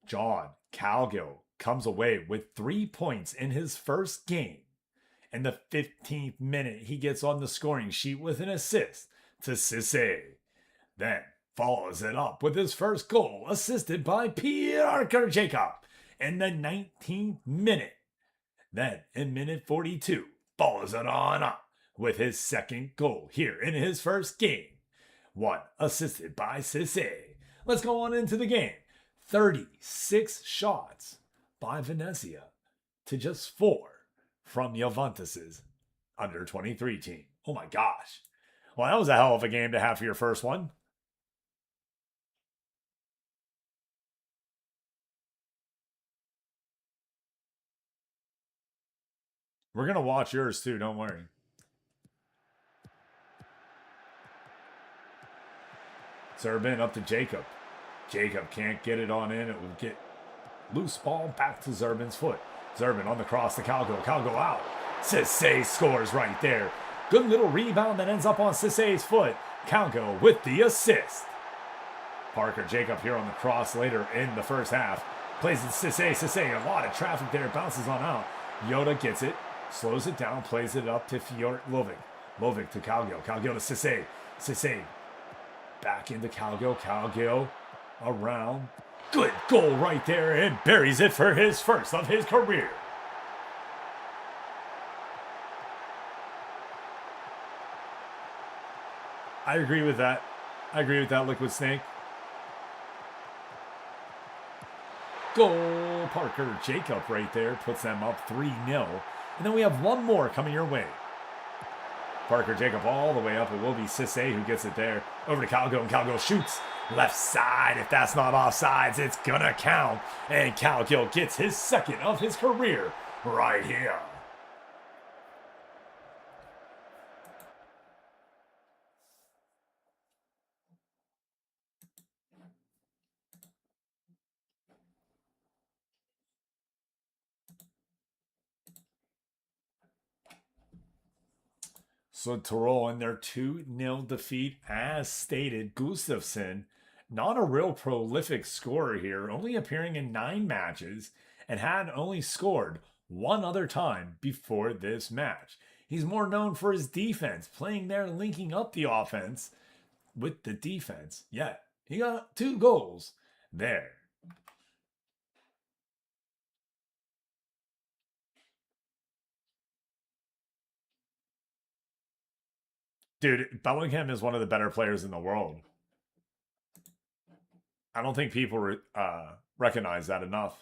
John Calgill comes away with 3 points in his first game. In the 15th minute, he gets on the scoring sheet with an assist to Cisse. Then follows it up with his first goal, assisted by Parker Jacob in the 19th minute. Then in minute 42, follows it on up with his second goal here in his first game. One assisted by Cisse. Let's go on into the game. 36 shots by Venezia to just 4 from Juventus's under 23 team. Oh my gosh. Well, that was a hell of a game to have for your first one. We're going to watch yours too, don't worry. Zerbin up to Jacob. Jacob can't get it on in. It will get loose ball back to Zerbin's foot. Zerbin on the cross to Calgo. Calgo out. Cisse scores right there. Good little rebound that ends up on Cisse's foot. Calgo with the assist. Parker Jacob here on the cross later in the first half. Plays it Cisse. Cisse, a lot of traffic there. Bounces on out. Yoda gets it. Slows it down. Plays it up to Fjord Lovic. Lovic to Calgo. Calgo to Cisse. Cisse back into Calgo. Calgo around. Good goal right there and buries it for his first of his career. I agree with that. I agree with that, Liquid Snake. Goal, Parker Jacob right there puts them up 3-0. And then we have one more coming your way. Parker Jacob all the way up. It will be Cisse who gets it there. Over to Calgo, and Calgo shoots. Left side. If that's not offsides, it's gonna count. And Calgo gets his second of his career right here. So Tyrol in their 2-0 defeat, as stated. Gustafsson, not a real prolific scorer here, only appearing in 9 matches and had only scored one other time before this match. He's more known for his defense, playing there, linking up the offense with the defense. Yet, he got 2 goals there. Dude, Bellingham is one of the better players in the world. I don't think people recognize that enough.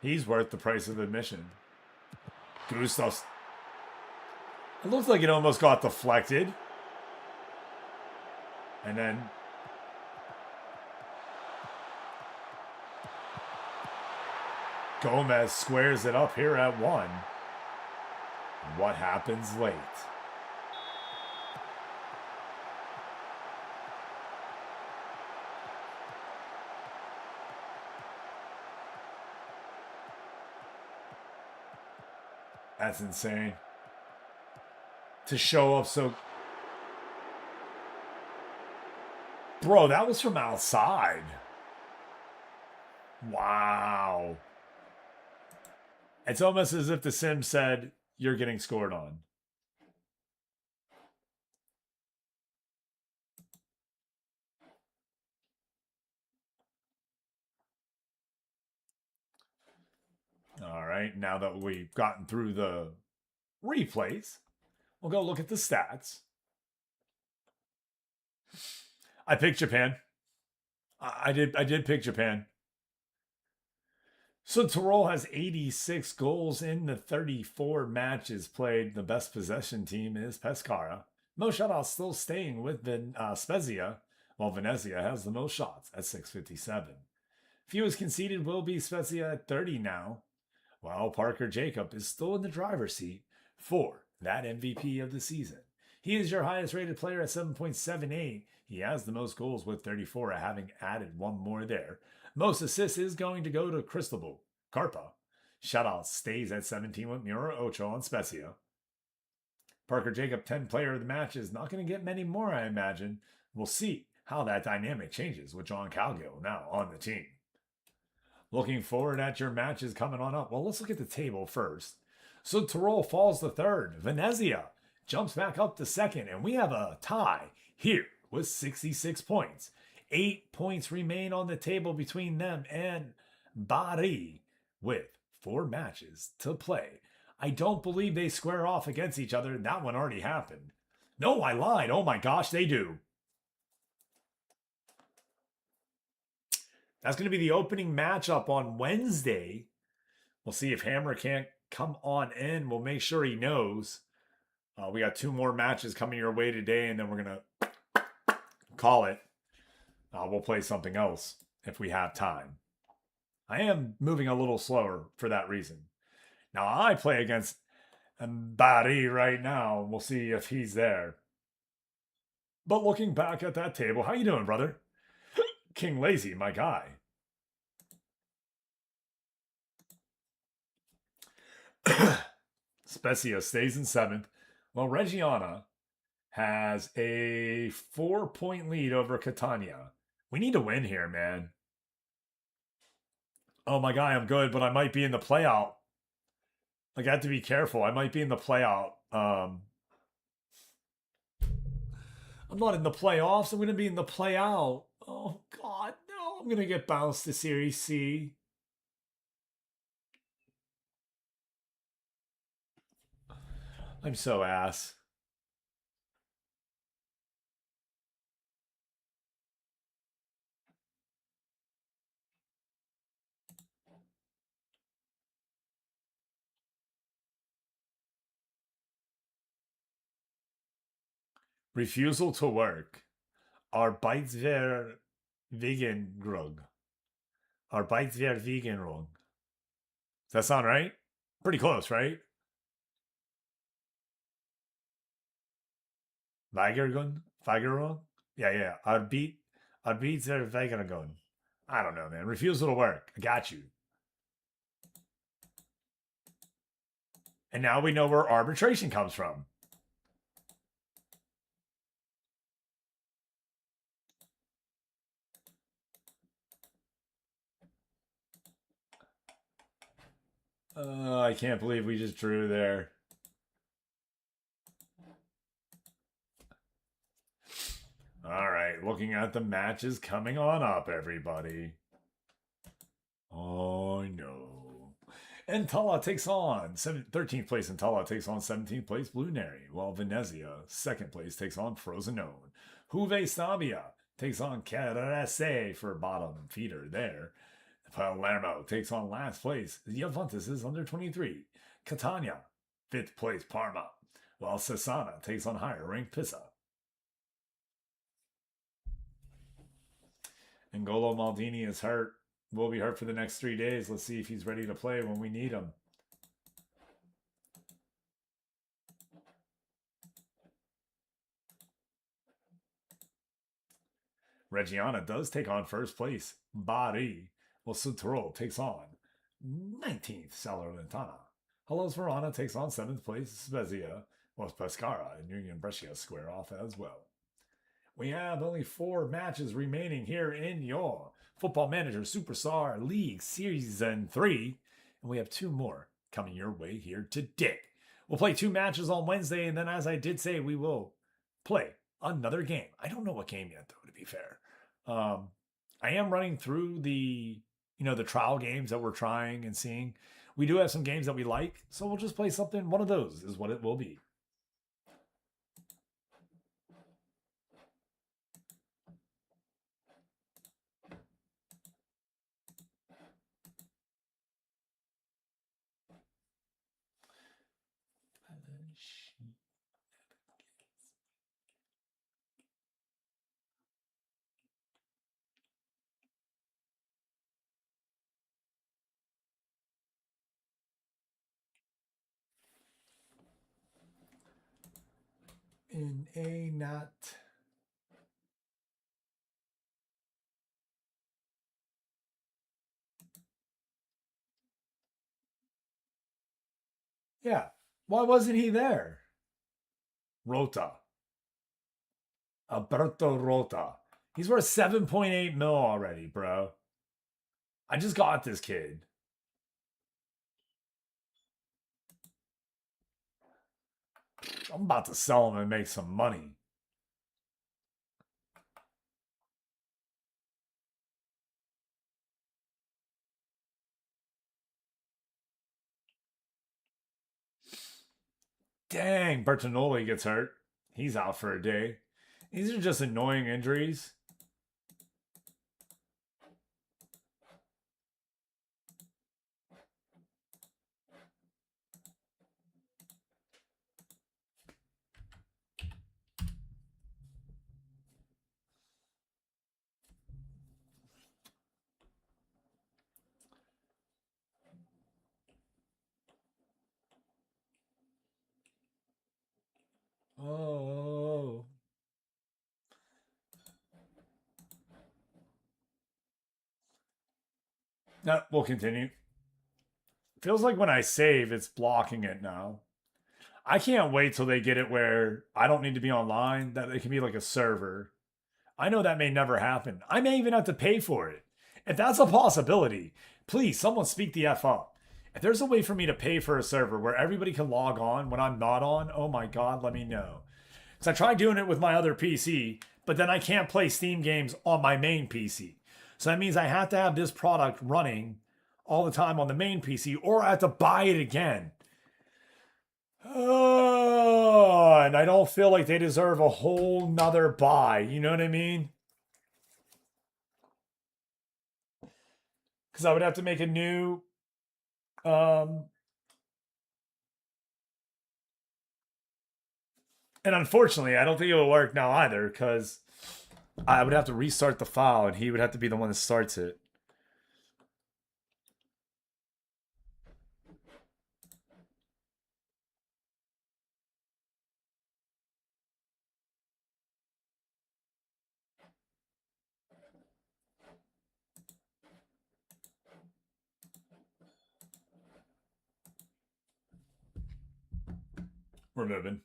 He's worth the price of admission. Gustav's. It looks like it almost got deflected. And then Gomez squares it up here at 1. What happens late? That's insane. To show up so... Bro, that was from outside. Wow. It's almost as if the sim said, you're getting scored on. All right, now that we've gotten through the replays, we'll go look at the stats. I picked Japan. I did pick Japan. So Tyrol has 86 goals in the 34 matches played. The best possession team is Pescara. Most shutouts still staying with Spezia, while Venezia has the most shots at 657. Fewest conceded will be Spezia at 30 now, while Parker Jacob is still in the driver's seat for that MVP of the season. He is your highest rated player at 7.78. He has the most goals with 34, having added one more there. Most assists is going to go to Cristobal Carpa. Shutout stays at 17 with Mura Ocho on Spezia. Parker Jacob, 10 player of the match, is not going to get many more, I imagine. We'll see how that dynamic changes with John Calgill now on the team. Looking forward at your matches coming on up. Well, let's look at the table first. So Tirol falls to third. Venezia jumps back up to second, and we have a tie here with 66 points. 8 points remain on the table between them and Bari with 4 matches to play. I don't believe they square off against each other. That one already happened. No, I lied. Oh my gosh, they do. That's going to be the opening matchup on Wednesday. We'll see if Hammer can't come on in. We'll make sure he knows. We got 2 more matches coming your way today, and then we're going to call it. We'll play something else if we have time. I am moving a little slower for that reason. Now, I play against Bari right now. We'll see if he's there. But looking back at that table, how you doing, brother? King Lazy, my guy. Spezia stays in 7th. Well, Reggiana has a 4-point lead over Catania. We need to win here, man. Oh, my guy, I'm good, but I might be in the playout. Like, I have to be careful. I might be in the playout. I'm not in the playoffs. I'm going to be in the playout. Oh, God, no. I'm going to get bounced to Series C. I'm so ass. Refusal to work. Arbeitswehr wegen Grug. Arbeitswehr wegen Grug. Does that sound right? Pretty close, right? Weigergun? Weigerung? Yeah. Arbeitswehr wegen. I don't know, man. Refusal to work. I got you. And now we know where arbitration comes from. I can't believe we just drew there. All right, looking at the matches coming on up, everybody. Oh, no. Entella takes on 13th place. Entella takes on 17th place Bluneri, while Venezia, 2nd place, takes on Frosinone. Juve Stabia takes on Caresse for bottom feeder there. Palermo takes on last place. Juventus is under 23. Catania, 5th place Parma, while Cesana takes on higher ranked Pisa. N'Golo Maldini is hurt. Will be hurt for the next 3 days. Let's see if he's ready to play when we need him. Reggiana does take on 1st place Bari, while Sutterol takes on 19th Salernitana. Hellas Verona takes on 7th place Spezia, while Pescara and Union Brescia square off as well. We have only 4 matches remaining here in your Football Manager Superstar League Season 3, and we have 2 more coming your way here today. We'll play 2 matches on Wednesday, and then as I did say, we will play another game. I don't know what game yet, though, to be fair. I am running through the trial games that we're trying and seeing. We do have some games that we like, so we'll just play something. One of those is what it will be. in a knot. Yeah. Why wasn't he there? Rota. Alberto Rota. He's worth 7.8 mil already, bro. I just got this kid. I'm about to sell him and make some money. Dang, Bertinoli gets hurt. He's out for a day. These are just annoying injuries. Oh. No, we'll continue. Feels like when I save, it's blocking it now. I can't wait till they get it where I don't need to be online, that it can be like a server. I know that may never happen. I may even have to pay for it. If that's a possibility, please, someone speak the F up. If there's a way for me to pay for a server where everybody can log on when I'm not on, oh my God, let me know. Because I tried doing it with my other PC, but then I can't play Steam games on my main PC. So that means I have to have this product running all the time on the main PC, or I have to buy it again. Oh, and I don't feel like they deserve a whole nother buy. You know what I mean? Because I would have to make a new and unfortunately, I don't think it will work now either, because I would have to restart the file and he would have to be the one that starts it. We're moving.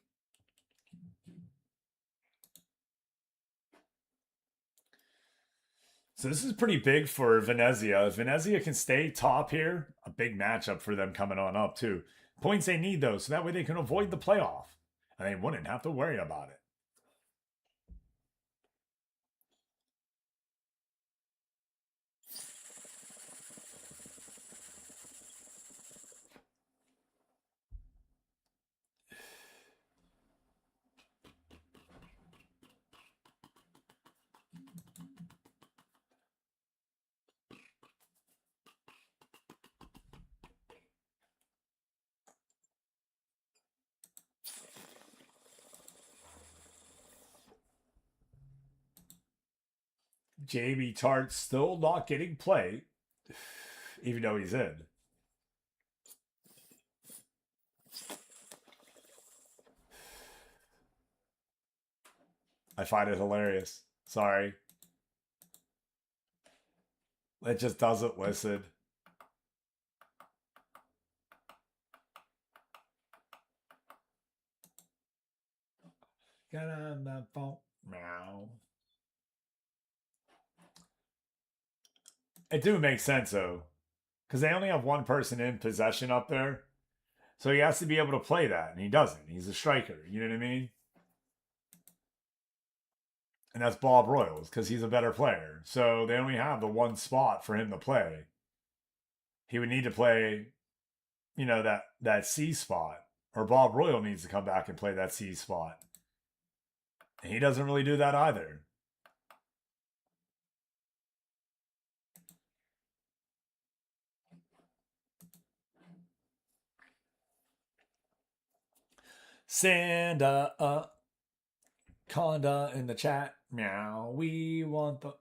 So this is pretty big for Venezia. If Venezia can stay top here, a big matchup for them coming on up too. Points they need though, so that way they can avoid the playoff. And they wouldn't have to worry about it. JB Tart still not getting play, even though he's in. I find it hilarious. Sorry. It just doesn't listen. Get on the phone. Meow. It do make sense though, because they only have one person in possession up there, so he has to be able to play that, and he doesn't. He's a striker. You know what I mean? And that's Bob Royals because he's a better player. So they only have the one spot for him to play. He would need to play, that C spot, or Bob Royal needs to come back and play that C spot. And he doesn't really do that either. Send a conda in the chat. Meow. We want the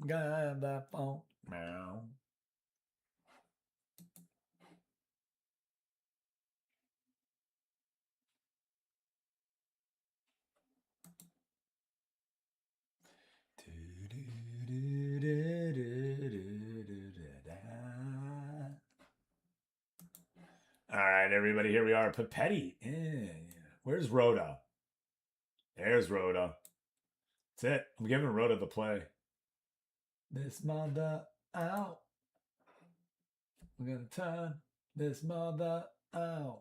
guy that phone. Meow. everybody. Here we are. Papetti. Where's Rhoda? There's Rhoda. That's it. I'm giving Rhoda the play. This mother out. We're going to turn this mother out.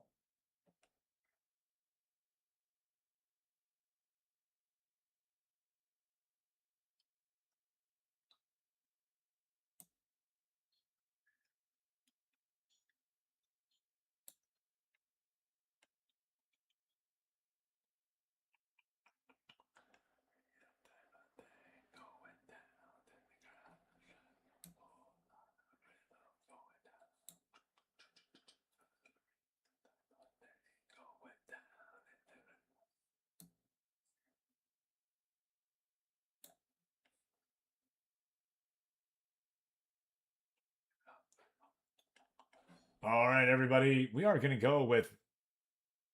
All right, everybody. We are going to go with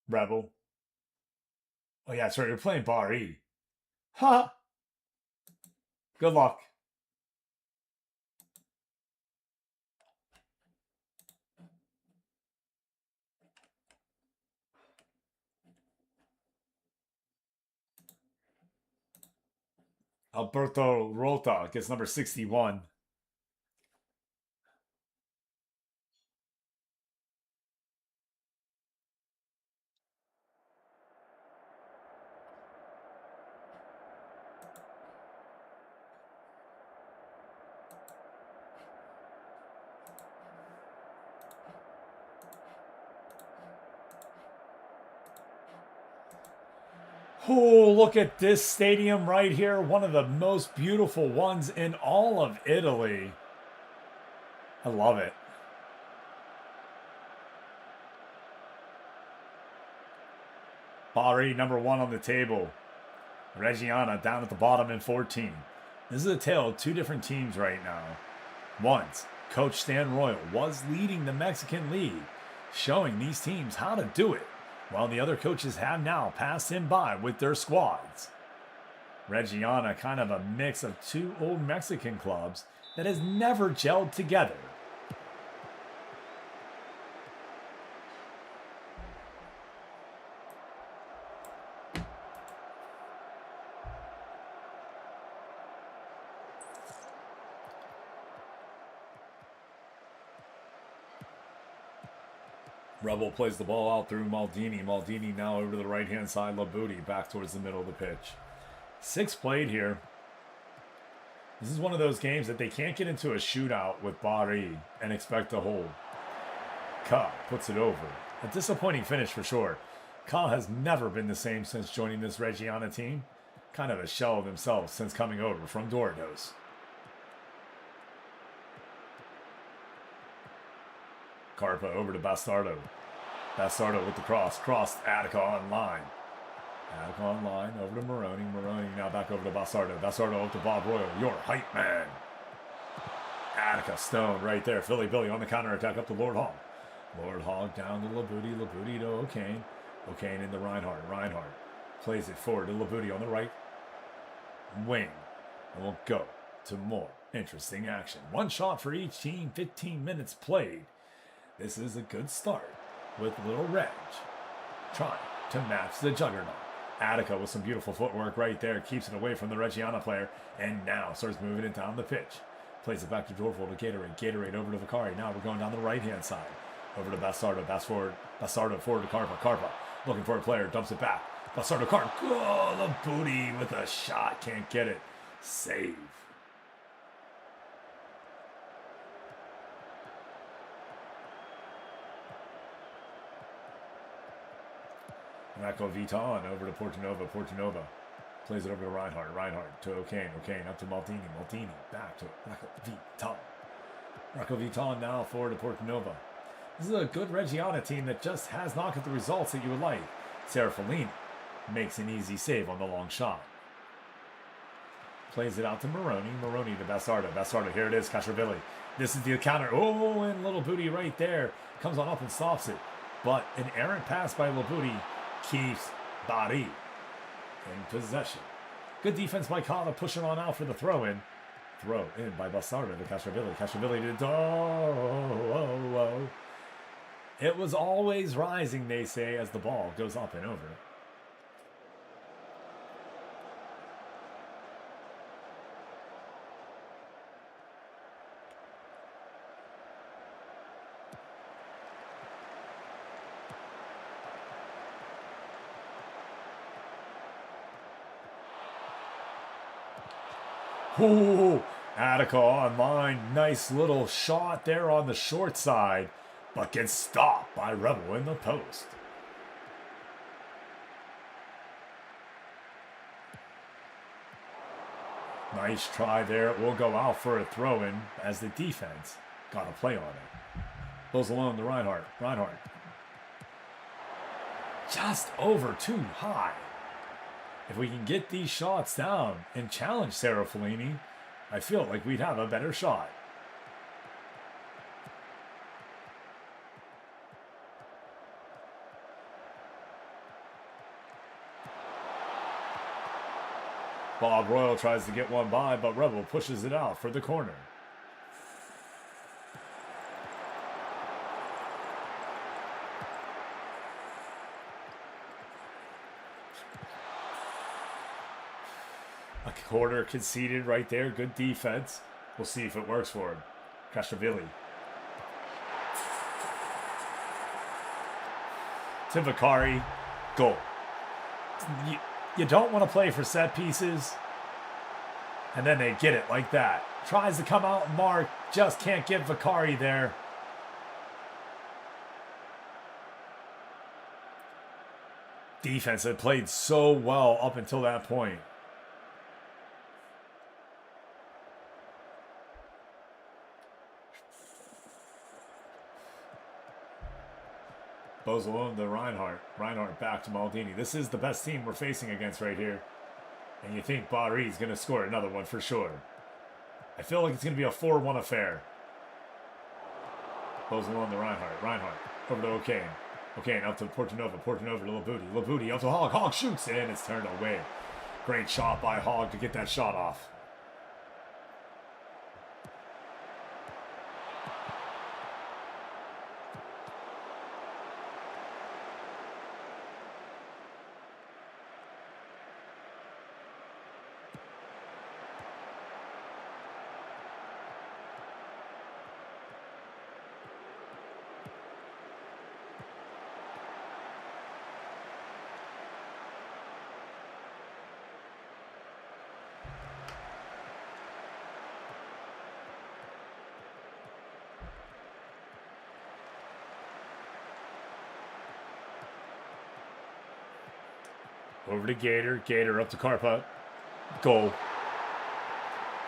Rebel. Oh, yeah, sorry. You're playing Bar E. Ha! Good luck. Alberto Rota gets number 61. Oh, look at this stadium right here. One of the most beautiful ones in all of Italy. I love it. Bari, number 1 on the table. Reggiana down at the bottom in 14. This is a tale of 2 different teams right now. Once, Coach Stan Royal was leading the Mexican League, showing these teams how to do it, while the other coaches have now passed him by with their squads. Reggiana, kind of a mix of 2 old Mexican clubs that has never gelled together. Rebel plays the ball out through Maldini. Maldini now over to the right-hand side. Labuti back towards the middle of the pitch. 6 played here. This is one of those games that they can't get into a shootout with Bari and expect to hold. Ka puts it over. A disappointing finish for sure. Ka has never been the same since joining this Reggiana team. Kind of a shell of himself since coming over from Doritos. Carpa over to Bastardo. Bastardo with the cross. Crossed Attica on line. Attica on line. Over to Moroni. Moroni now back over to Bastardo. Bastardo over to Bob Royal. Your hype man. Attica Stone right there. Philly Billy on the counterattack up to Lord Hogg. Lord Hogg down to Labuti. Labuti to O'Kane. O'Kane into Reinhardt. Reinhardt plays it forward to Labuti on the right wing. And we'll go to more interesting action. 1 shot for each team. 15 minutes played. This is a good start with Little Reg trying to match the juggernaut. Attica with some beautiful footwork right there. Keeps it away from the Reggiana player. And now starts moving it down the pitch. Plays it back to Dorval to Gatorade. Gatorade over to Vicari. Now we're going down the right-hand side. Over to Bastardo. Bastardo forward to Carpa. Carpa looking for a player. Dumps it back. Bastardo Carpa. Oh, the booty with a shot. Can't get it. Save. Racco Viton over to Portanova. Portanova plays it over to Reinhardt. Reinhardt to O'Kane. O'Kane up to Maldini. Maldini back to Racco Viton. Racco Viton now forward to Portanova. This is a good Reggiana team that just has not got the results that you would like. Serafellini makes an easy save on the long shot. Plays it out to Moroni. Moroni to Bastardo. Bastardo, here it is, Castrovilli. This is the counter. Oh, and Little Booty right there. Comes on up and stops it. But an errant pass by Little Booty keeps Bari in possession. Good defense by Kala, pushing on out for the throw-in. Throw in by Bastardo to Castrovilli. Castrovilli did. Oh. It was always rising, they say, as the ball goes up and over. Ooh, Attica online. Nice little shot there on the short side, but gets stopped by Rebel in the post. Nice try there. It will go out for a throw-in as the defense got a play on it. Goes alone to Reinhardt. Reinhardt. Just over too high. If we can get these shots down and challenge Sarah Fellini, I feel like we'd have a better shot. Bob Royal tries to get one by, but Rebel pushes it out for the corner. A quarter conceded right there. Good defense. We'll see if it works for him. Krashvili. Tivakari. Goal. You don't want to play for set pieces. And then they get it like that. Tries to come out and mark. Just can't get Vakari there. Defense had played so well up until that point. Bozalone to Reinhardt. Reinhardt back to Maldini. This is the best team we're facing against right here. And you think Bari's going to score another one for sure. I feel like it's going to be a 4-1 affair. Bozalone to Reinhardt. Reinhardt over to O'Kane. O'Kane up to Portanova. Portanova to Labuti. Labuti up to Hogg. Hogg shoots in. It's turned away. Great shot by Hogg to get that shot off. Over to Gator. Gator up to Carpa. Goal.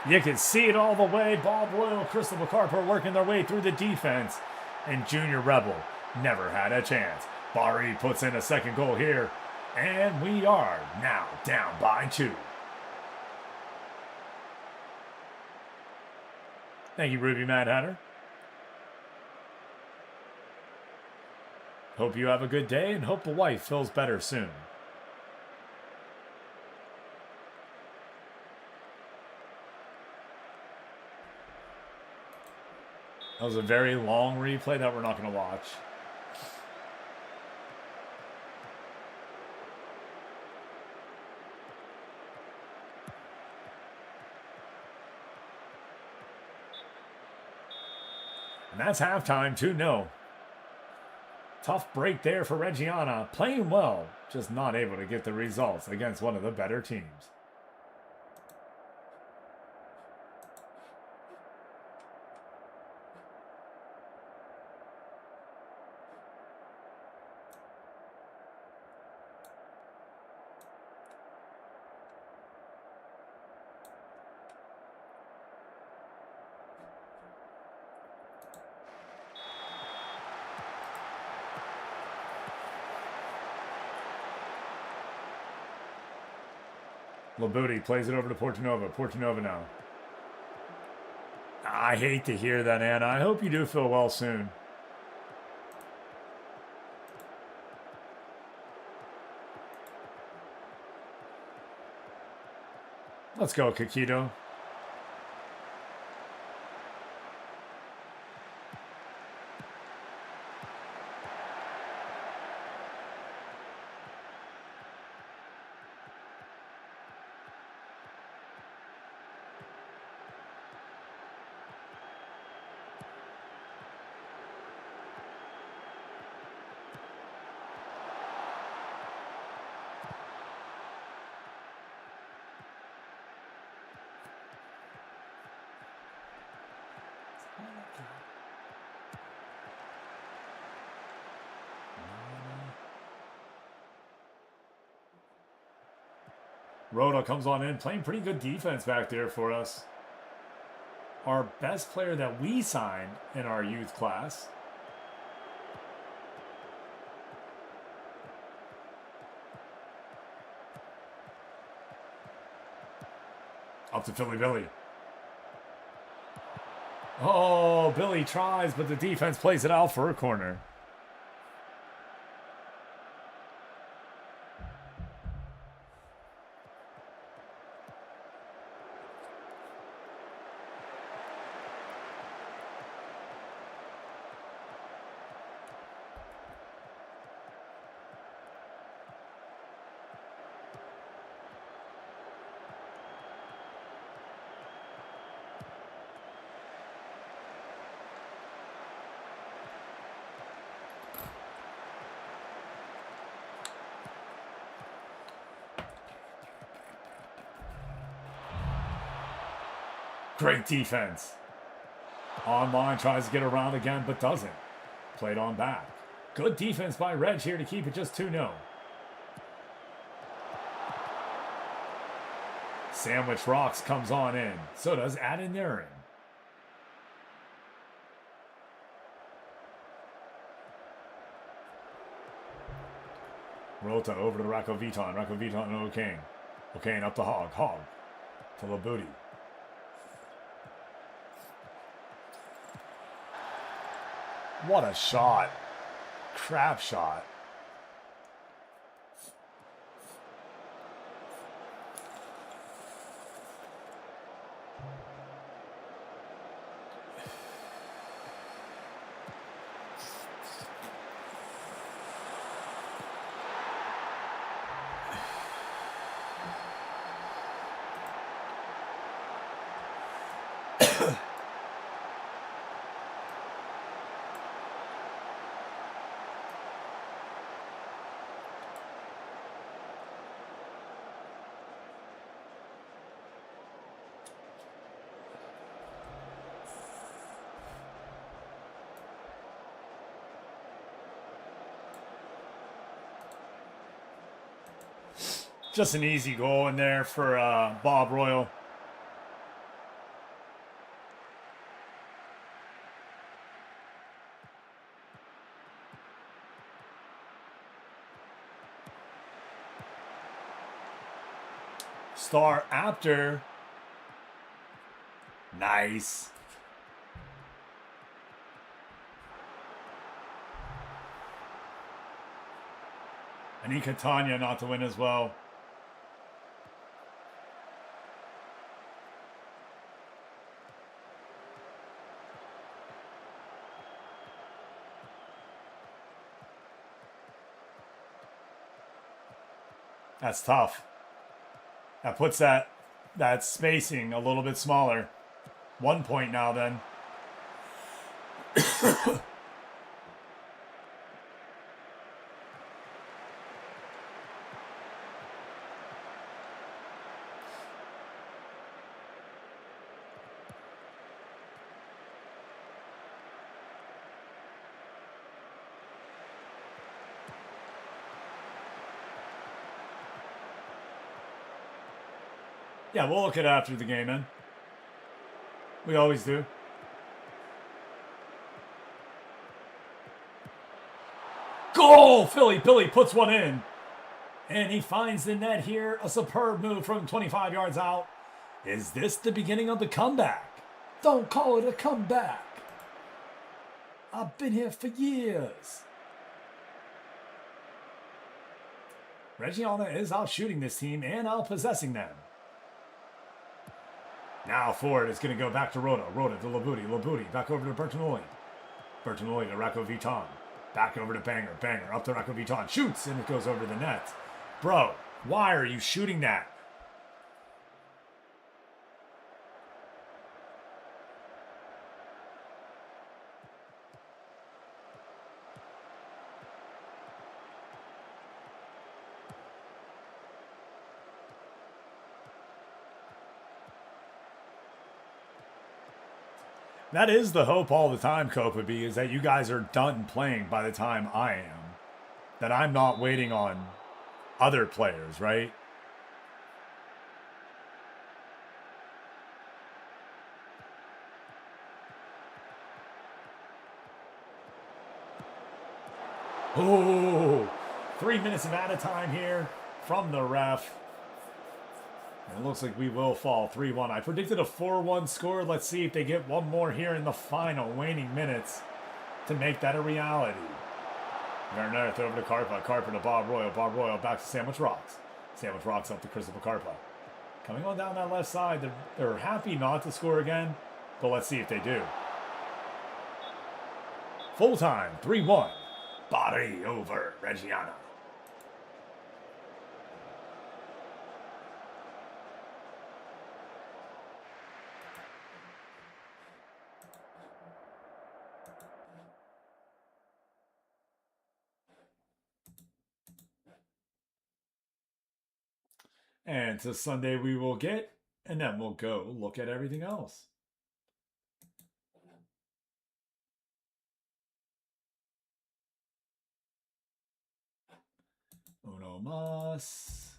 You can see it all the way. Bob Royal, Crystal Carpa working their way through the defense. And Junior Rebel never had a chance. Bari puts in a second goal here. And we are now down by 2. Thank you, Ruby Mad Hatter. Hope you have a good day and hope the wife feels better soon. That was a very long replay that we're not going to watch. And that's halftime, 2-0. Tough break there for Reggiana. Playing well, just not able to get the results against one of the better teams. Labuti plays it over to Portanova. Portanova now. I hate to hear that, Anna. I hope you do feel well soon. Let's go, Kakito. Rhoda comes on in, playing pretty good defense back there for us. Our best player that we signed in our youth class. Up to Philly Billy. Oh, Billy tries, but the defense plays it out for a corner. Great defense. Online tries to get around again, but doesn't. Played on back. Good defense by Reg here to keep it just 2-0. Sandwich Rocks comes on in. So does Adenarin. Rota over to Racco Viton. Racco Viton and O'Kane. O'Kane up to Hog. Hog to Labuti. What a shot. Crap shot. Just an easy goal in there for Bob Royal. Star after. Nice. Anika Tanya not to win as well. That's tough. That puts that spacing a little bit smaller. 1 point now then. Yeah, we'll look at it after the game, man. We always do. Goal! Philly Billy puts one in. And he finds the net here. A superb move from 25 yards out. Is this the beginning of the comeback? Don't call it a comeback. I've been here for years. Reggiana is out shooting this team and out possessing them. Now forward is going to go back to Rhoda. Rhoda to Labuti. Labuti back over to Bertinoli. Bertinoli to Racco Viton. Back over to Banger. Banger up to Racco Viton. Shoots and it goes over the net. Bro, why are you shooting that? That is the hope all the time, Kopabi, is that you guys are done playing by the time I am. That I'm not waiting on other players, right? Oh, 3 minutes of added time here from the ref. It looks like we will fall 3-1. I predicted a 4-1 score. Let's see if they get one more here in the final waning minutes to make that a reality. Werner throw over to Carpa. Carpa to Bob Royal. Bob Royal back to Sandwich Rocks. Sandwich Rocks up to Christopher Carpa. Coming on down that left side. They're happy not to score again, but let's see if they do. Full time, 3-1. Body over Reggiana. And to Sunday we will get, and then we'll go look at everything else. Uno mas.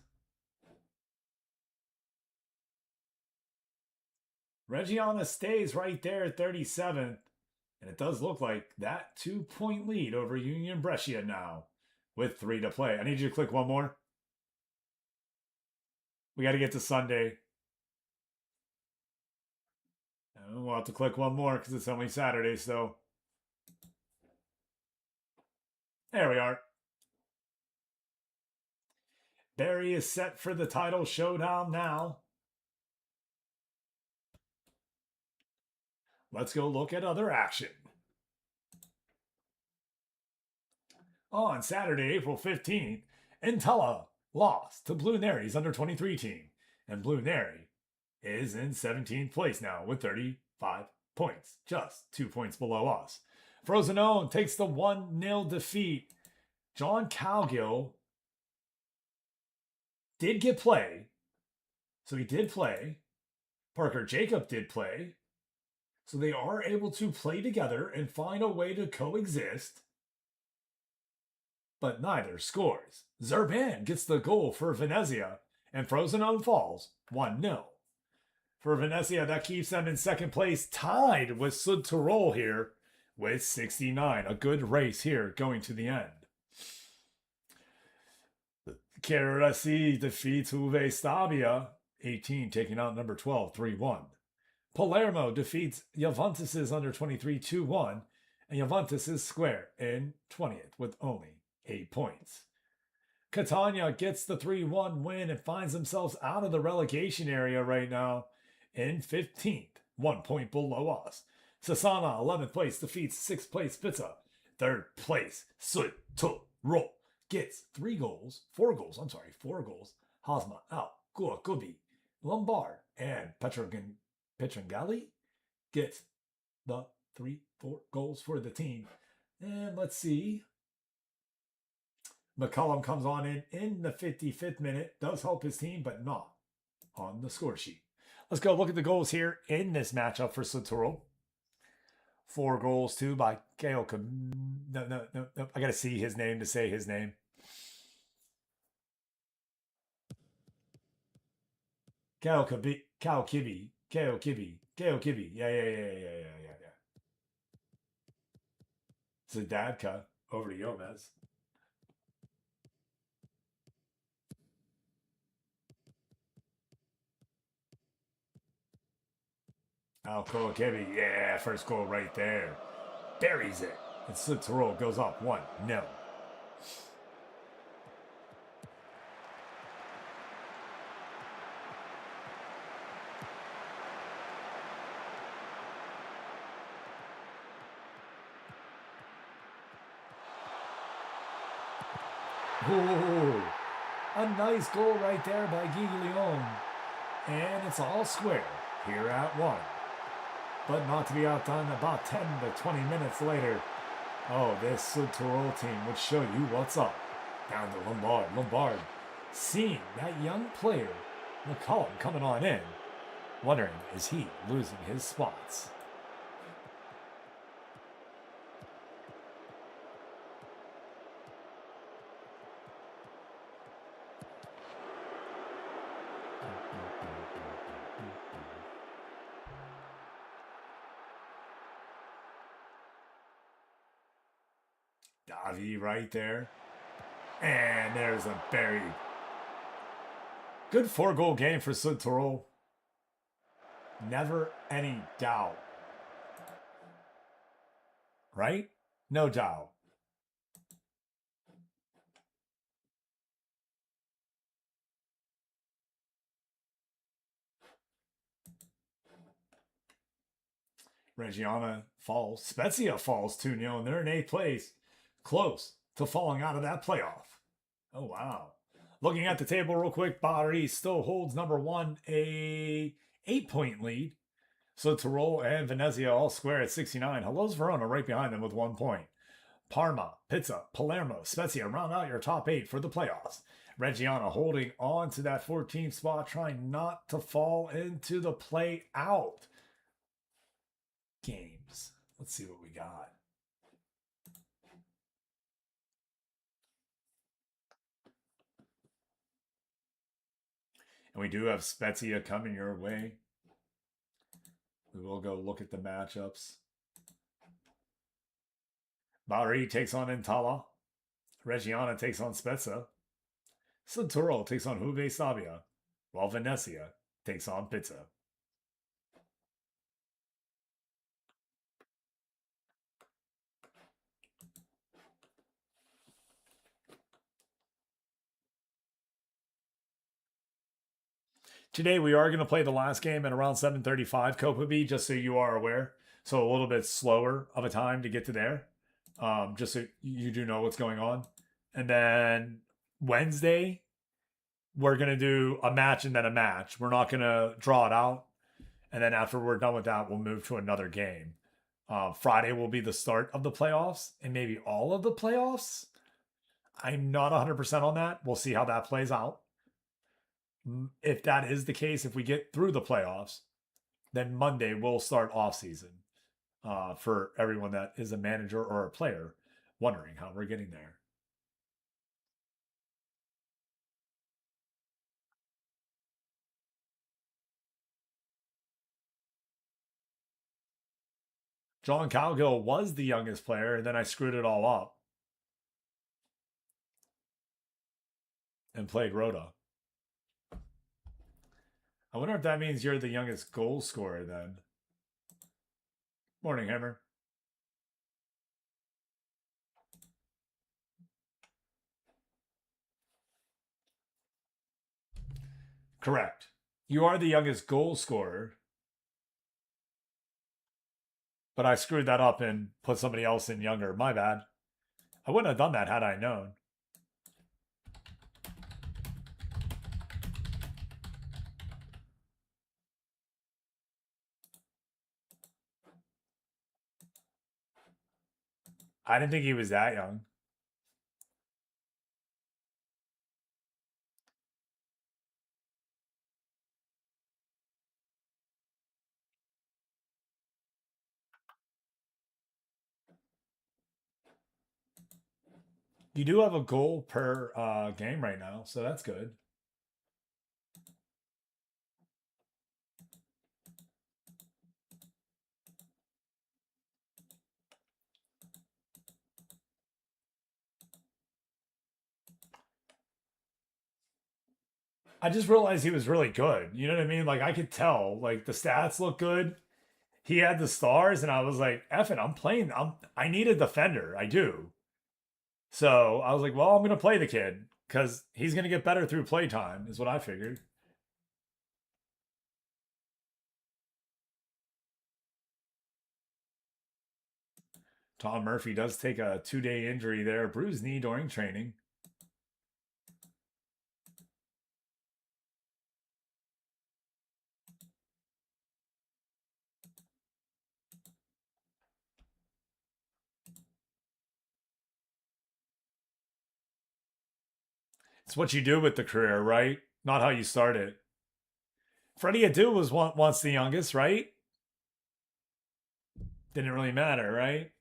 Reggiana stays right there at 37. And it does look like that 2-point lead over Union Brescia now with 3 to play. I need you to click one more. We got to get to Sunday. And we'll have to click one more because it's only Saturday, so. There we are. Barry is set for the title showdown now. Let's go look at other action. On Saturday, April 15th, Entella lost to Blue Nary's under-23 team. And Blue Nary is in 17th place now with 35 points. Just 2 points below us. Frosinone takes the 1-0 defeat. John Cowgill did get play. So he did play. Parker Jacob did play. So they are able to play together and find a way to coexist. But neither scores. Zerban gets the goal for Venezia, and Frosinone falls 1-0. For Venezia, that keeps them in second place, tied with Sud Tirol here with 69. A good race here going to the end. Chiaresi defeats Uve Stabia, 18, taking out number 12, 3-1. Palermo defeats Juventus' under-23 2-1, and Juventus is square in 20th with only 8 points. Catania gets the 3-1 win and finds themselves out of the relegation area right now in 15th, 1 point below us. Sassana, 11th place, defeats 6th place Pizza. 3rd place, Sud Tirol gets 4 goals. Hosma, Al, Gubi, Lombard, and Petrangali gets the 4 goals for the team. And let's see. McCullum comes on in the 55th minute. Does help his team, but not on the score sheet. Let's go look at the goals here in this matchup for Sud Tirol. 4 goals, 2 by Kale. No. I got to see his name to say his name. Kale Kibbe. Yeah. Zadadka over to Yomez. Alcoa Kibbe, yeah, first goal right there. Buries it. And Sud Tirol goes up 1-0. Ooh, a nice goal right there by Giglione. And it's all square here at 1. But not to be outdone about 10 to 20 minutes later. Oh, this Sud Tirol team would show you what's up. Down to Lombard. Lombard seeing that young player, McCullum, coming on in. Wondering, is he losing his spots? Davi right there. And there's a buried. Good 4-goal game for Sud Never any doubt. Right? No doubt. Reggiana falls. Spezia falls 2-0, and they're in 8th place. Close to falling out of that playoff. Oh, wow. Looking at the table real quick, Bari still holds number 1, a 8-point lead. So Tirol and Venezia all square at 69. Hello's Verona right behind them with 1 point. Parma, Pizza, Palermo, Spezia round out your top 8 for the playoffs. Reggiana holding on to that 14th spot, trying not to fall into the play out games. Let's see what we got. And we do have Spezia coming your way. We will go look at the matchups. Bari takes on Intala. Reggiana takes on Spezia. Santoro takes on Juve Stabia, while Venezia takes on Pizza. Today we are going to play the last game at around 7:35 Copa B, just so you are aware. So a little bit slower of a time to get to there, just so you do know what's going on. And then Wednesday, we're going to do a match and then a match. We're not going to draw it out. And then after we're done with that, we'll move to another game. Friday will be the start of the playoffs and maybe all of the playoffs. I'm not 100% on that. We'll see how that plays out. If that is the case, if we get through the playoffs, then Monday we'll start off season for everyone that is a manager or a player wondering how we're getting there. John Calgill was the youngest player, and then I screwed it all up and played Rhoda. I wonder if that means you're the youngest goal scorer then. Morning, Hammer. Correct. You are the youngest goal scorer. But I screwed that up and put somebody else in younger. My bad. I wouldn't have done that had I known. I didn't think he was that young. You do have a goal per game right now, so that's good. I just realized he was really good. You know what I mean? Like I could tell, like the stats look good. He had the stars, and I was like, "F it, I'm playing. I need a defender. I do." So I was like, "Well, I'm gonna play the kid because he's gonna get better through playtime." Is what I figured. Tom Murphy does take a 2-day injury there, bruised knee during training. It's what you do with the career, right? Not how you start it. Freddie Adu was once the youngest, right? Didn't really matter, right?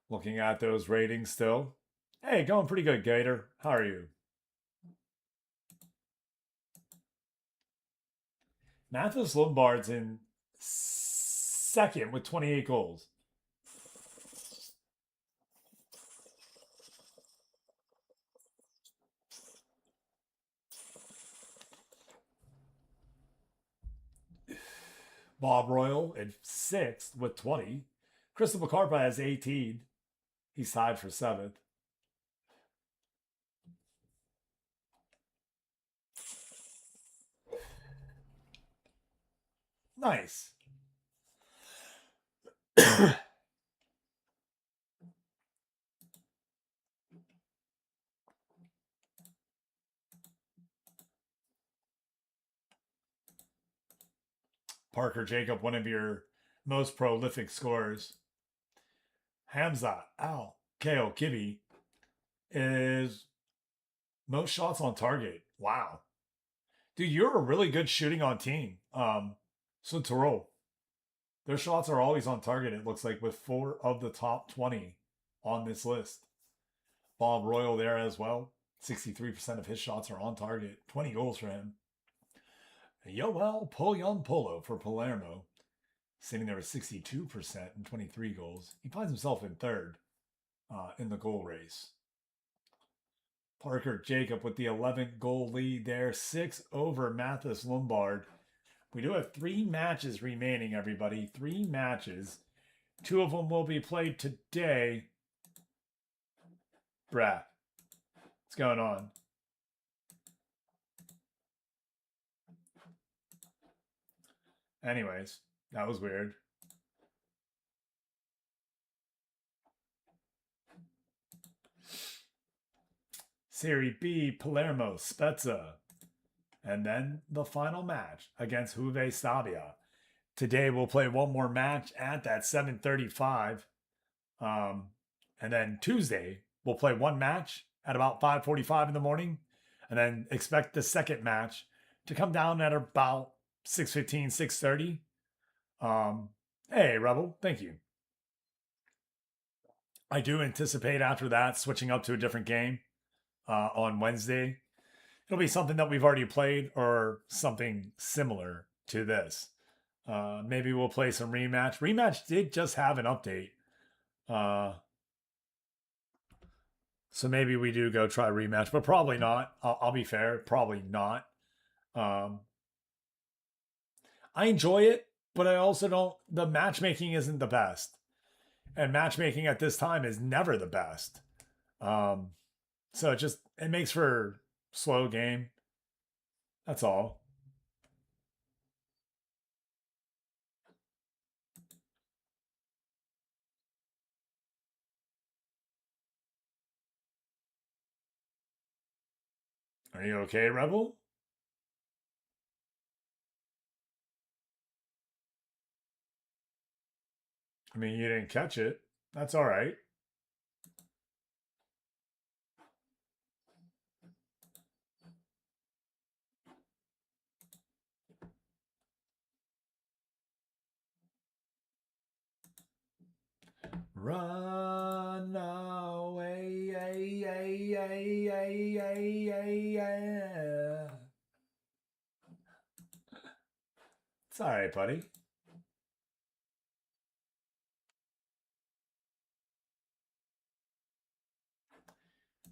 Looking at those ratings still. Hey, going pretty good, Gator. How are you? Mathis Lombard's in second with 28 goals. Bob Royal in sixth with 20. Cristobal Carpa has 18. He's tied for seventh. Nice. Parker Jacob, one of your most prolific scorers. Hamza Al Ko Kibi is most shots on target. Wow. Dude, you're a really good shooting on team. So Tyrol. Their shots are always on target, it looks like, with 4 of the top 20 on this list. Bob Royal there as well. 63% of his shots are on target. 20 goals for him. Yoel Polyon Polo for Palermo. Sitting there with 62% and 23 goals. He finds himself in third in the goal race. Parker Jacob with the 11th goal lead there. 6 over Mathis Lombard. We do have 3 matches remaining, everybody. 3 matches. 2 of them will be played today. Brad, what's going on? Anyways, that was weird. Serie B, Palermo, Spezia. And then the final match against Juve Stabia. Today we'll play one more match at that 7:35. And then Tuesday we'll play one match at about 5:45 in the morning. And then expect the second match to come down at about 6:15, 6:30. Hey, Rebel, thank you. I do anticipate after that switching up to a different game on Wednesday. It'll be something that we've already played or something similar to this. Maybe we'll play some rematch. Rematch did just have an update. So maybe we do go try rematch, but probably not. I'll be fair. Probably not. I enjoy it, but I also don't. The matchmaking isn't the best. And matchmaking at this time is never the best. So it makes for slow game. That's all. Are you okay, Rebel? I mean, you didn't catch it. That's all right. Run away, It's all right, buddy.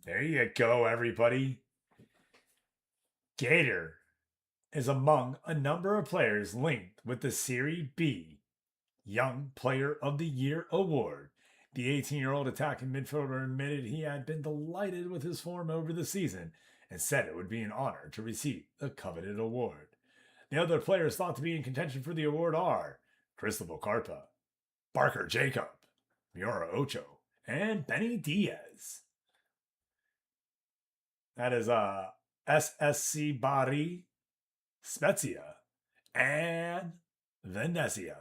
There you go, everybody. Gator is among a number of players linked with the Serie B Young Player of the Year award. The 18-year-old attacking midfielder admitted he had been delighted with his form over the season and said it would be an honor to receive the coveted award. The other players thought to be in contention for the award are Cristobal Carpa, Parker Jacob, Miura Ocho, and Benny Diaz. That is SSC Bari, Spezia, and Venezia,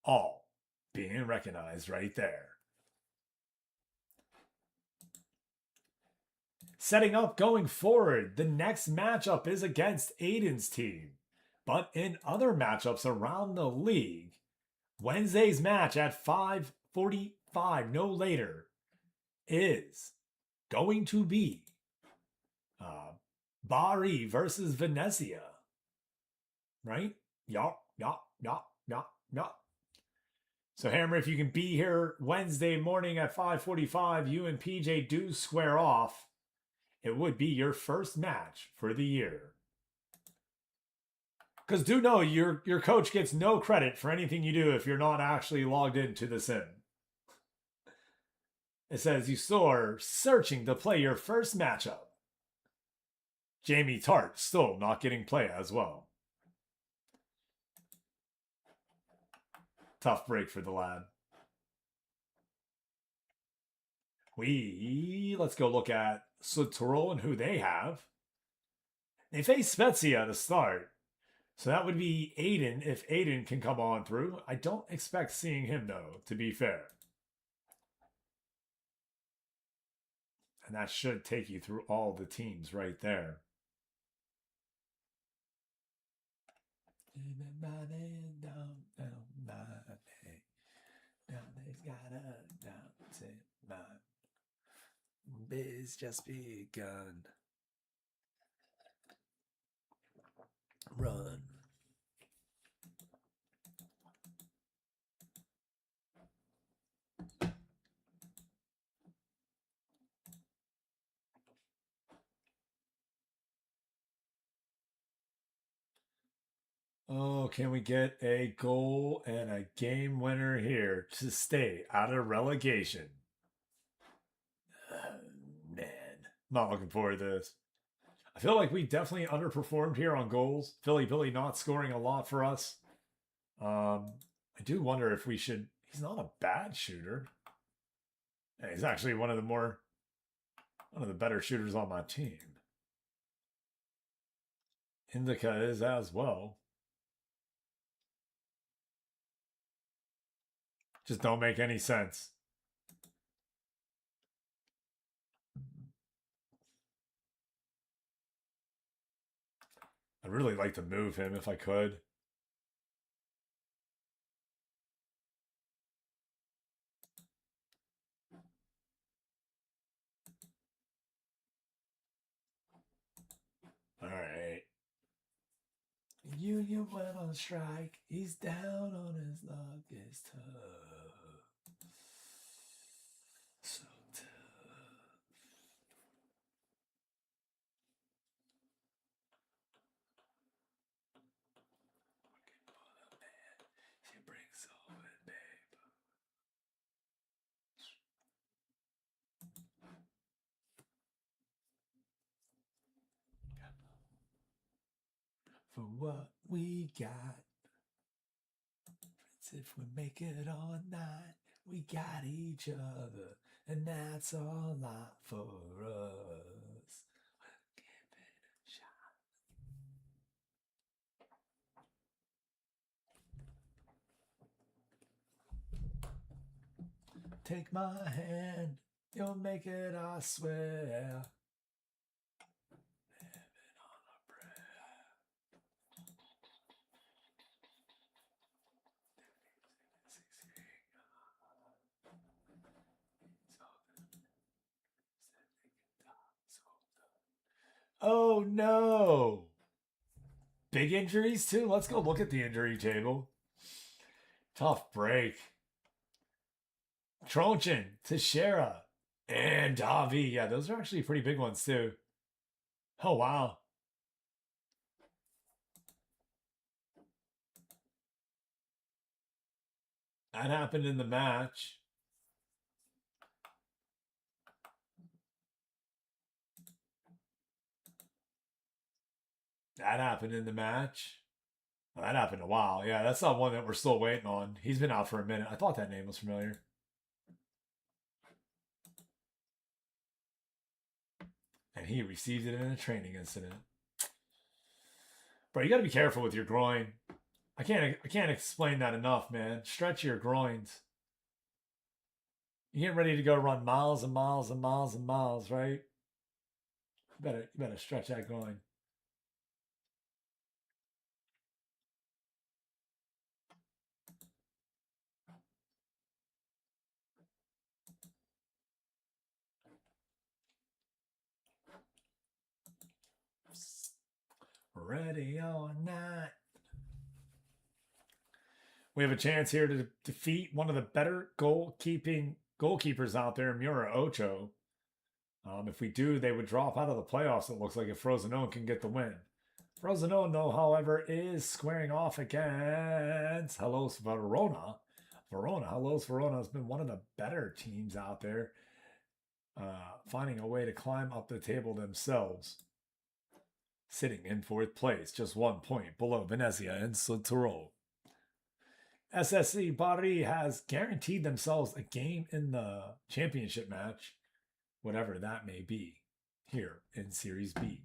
all being recognized right there. Setting up going forward, the next matchup is against Aiden's team. But in other matchups around the league, Wednesday's match at 5:45 5, no later, is going to be Bari versus Venezia. Right? Yup. So Hammer, if you can be here Wednesday morning at 5:45, you and PJ do square off. It would be your first match for the year. Because do know your coach gets no credit for anything you do if you're not actually logged into the sim. It says you still are searching to play your first matchup. Jamie Tart still not getting play as well. Tough break for the lad. Let's go look at Sutro and who they have. They face Spezia to start. So that would be Aiden if Aiden can come on through. I don't expect seeing him though, to be fair. And that should take you through all the teams right there. Biz just begun. Run. Oh, can we get a goal and a game winner here to stay out of relegation? Man, I'm not looking forward to this. I feel like we definitely underperformed here on goals. Philly Billy not scoring a lot for us. I do wonder if we should. He's not a bad shooter. He's actually one of the better shooters on my team. Indica is as well. Just don't make any sense. I'd really like to move him if I could. All right. Union went on strike. He's down on his luck. It's tough. So tough. Fucking pull up, man. She brings all it, babe. For what we got. Friends, if we make it all night, we got each other, and that's a lot for us. Give it a shot. Take my hand, you'll make it, I swear. Heaven on a prayer. Oh no! Big injuries too? Let's go look at the injury table. Tough break. Tronchin, Teixeira, and Davi. Yeah, those are actually pretty big ones too. Oh wow. That happened in the match. That happened in the match. Well, that happened a while. Yeah, that's not one that we're still waiting on. He's been out for a minute. I thought that name was familiar. And he received it in a training incident. Bro, you got to be careful with your groin. I can't explain that enough, man. Stretch your groins. You get ready to go run miles and miles and miles and miles, right? You better stretch that groin. ready or not. We have a chance here to defeat one of the better goalkeepers out there, Mura Ocho. If we do, they would drop out of the playoffs, it looks like, if Frosinone can get the win. Frosinone, though, however, is squaring off against Hellas Verona. Hellas Verona has been one of the better teams out there, finding a way to climb up the table themselves. Sitting in fourth place, just 1 point below Venezia and Südtirol. SSC Bari has guaranteed themselves a game in the championship match, whatever that may be, here in Series B.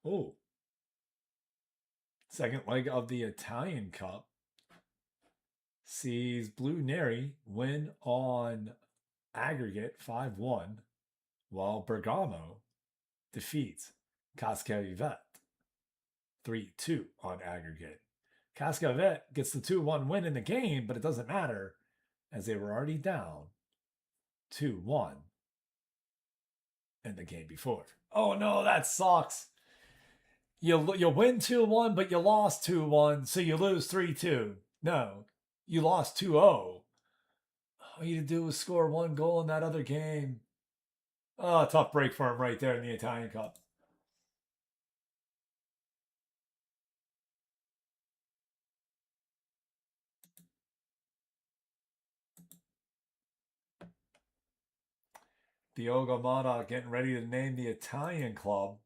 Oh, second leg of the Italian Cup sees Blue Neri win on aggregate 5-1, while Bergamo defeats Cascavet 3-2 on aggregate. Cascavet gets the 2-1 win in the game, but it doesn't matter as they were already down 2-1 in the game before. Oh no, that sucks. You win 2-1, but you lost 2-1, so you lose 3-2. No, you lost 2-0. All you had to do was score 1 goal in that other game. Oh, tough break for him right there in the Italian Cup. Diogo Mata getting ready to name the Italian club.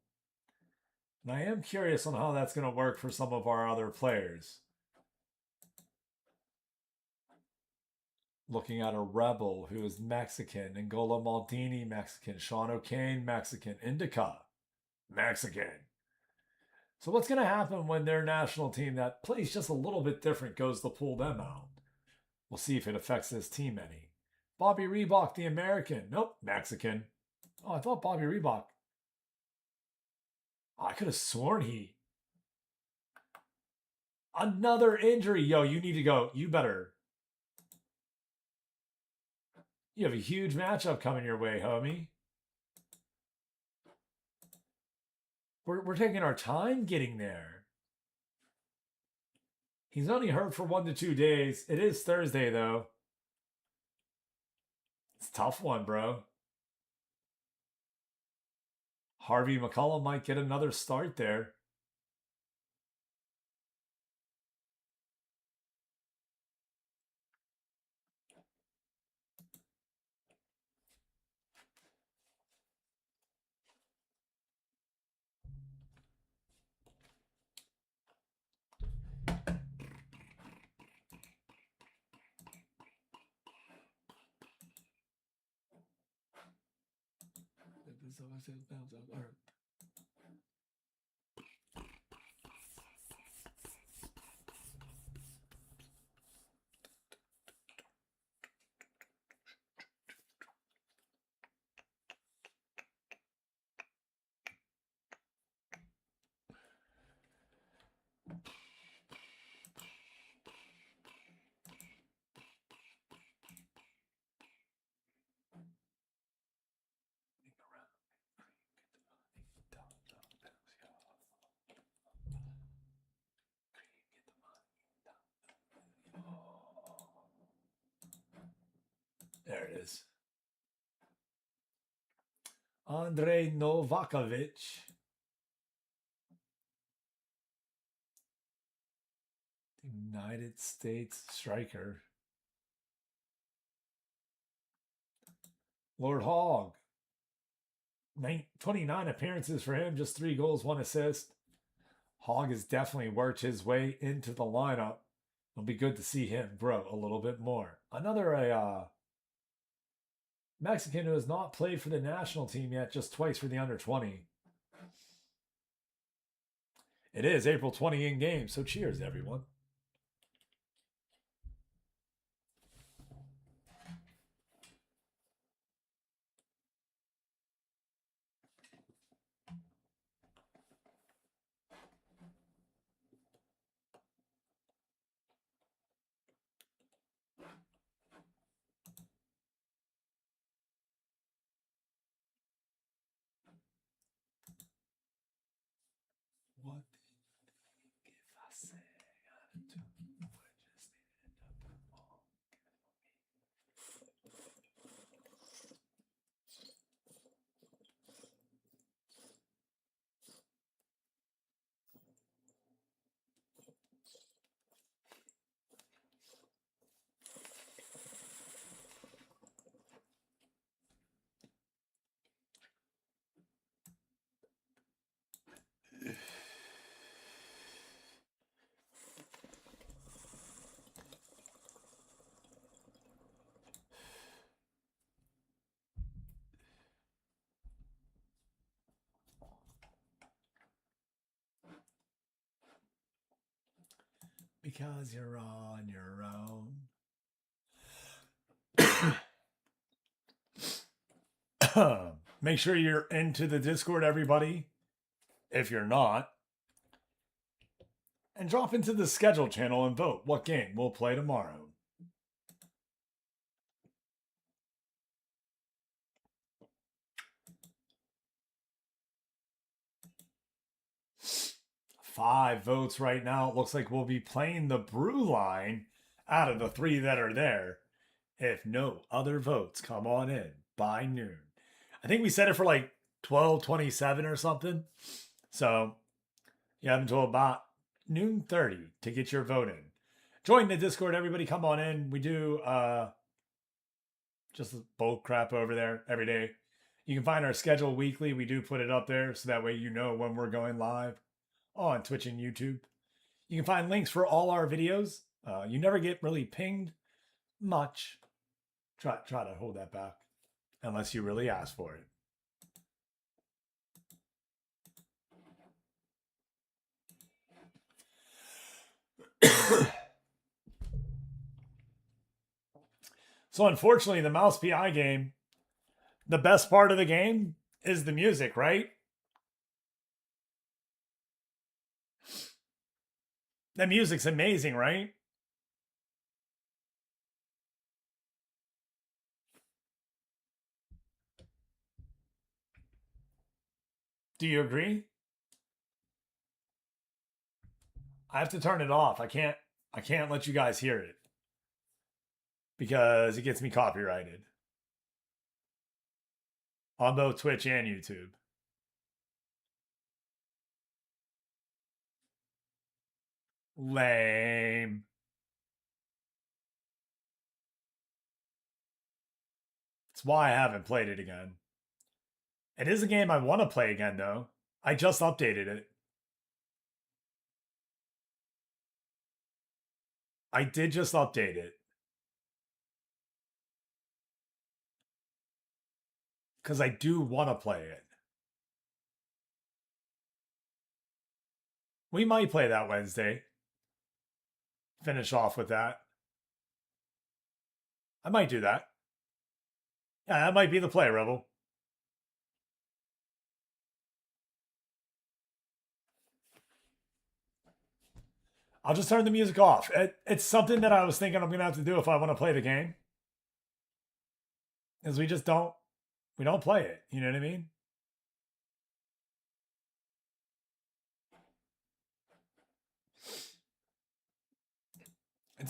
And I am curious on how that's going to work for some of our other players. Looking at a Rebel who is Mexican, N'Golo Maldini, Mexican, Sean O'Kane, Mexican, Indica, Mexican. So what's going to happen when their national team that plays just a little bit different goes to pull them out? We'll see if it affects this team any. Bobby Reebok, the American. Nope, Mexican. Oh, I thought Bobby Reebok. Oh, I could have sworn he. Another injury. Yo, you need to go. You better. You have a huge matchup coming your way, homie. We're taking our time getting there. He's only hurt for 1 to 2 days. It is Thursday, though. It's a tough one, bro. Harvey McCullum might get another start there. There it is. Andrei Novakovic. United States striker. Lord Hogg. 29 appearances for him, just 3 goals, 1 assist. Hogg has definitely worked his way into the lineup. It'll be good to see him grow a little bit more. Another Mexican who has not played for the national team yet, just twice for the under-20. It is April 20 in game, so cheers, everyone. because you're on your own. Make sure you're into the Discord, everybody. If you're not, and drop into the schedule channel and vote what game we'll play tomorrow. Five votes right now. It looks like we'll be playing the Brew line out of the three that are there. If no other votes come on in by noon. I think we set it for like 12:27 or something. So you have until about noon 30 to get your vote in. Join the Discord, everybody. Come on in. We do just bull crap over there every day. You can find our schedule weekly. We do put it up there so that way you know when we're going live on Twitch and YouTube. You can find links for all our videos. You never get really pinged much. Try to hold that back unless you really ask for it. So unfortunately, the Mouse PI game, the best part of the game is the music, right? The music's amazing, right? Do you agree? I have to turn it off. I can't let you guys hear it because it gets me copyrighted on both Twitch and YouTube. Lame. That's why I haven't played it again. It is a game I want to play again, though. I just updated it. I did just update it. Because I do want to play it. We might play that Wednesday. Finish off with that. I might do that. Yeah, that might be the play, Rebel. I'll just turn the music off. It's something that I was thinking I'm going to have to do if I want to play the game. Is we don't play it. You know what I mean?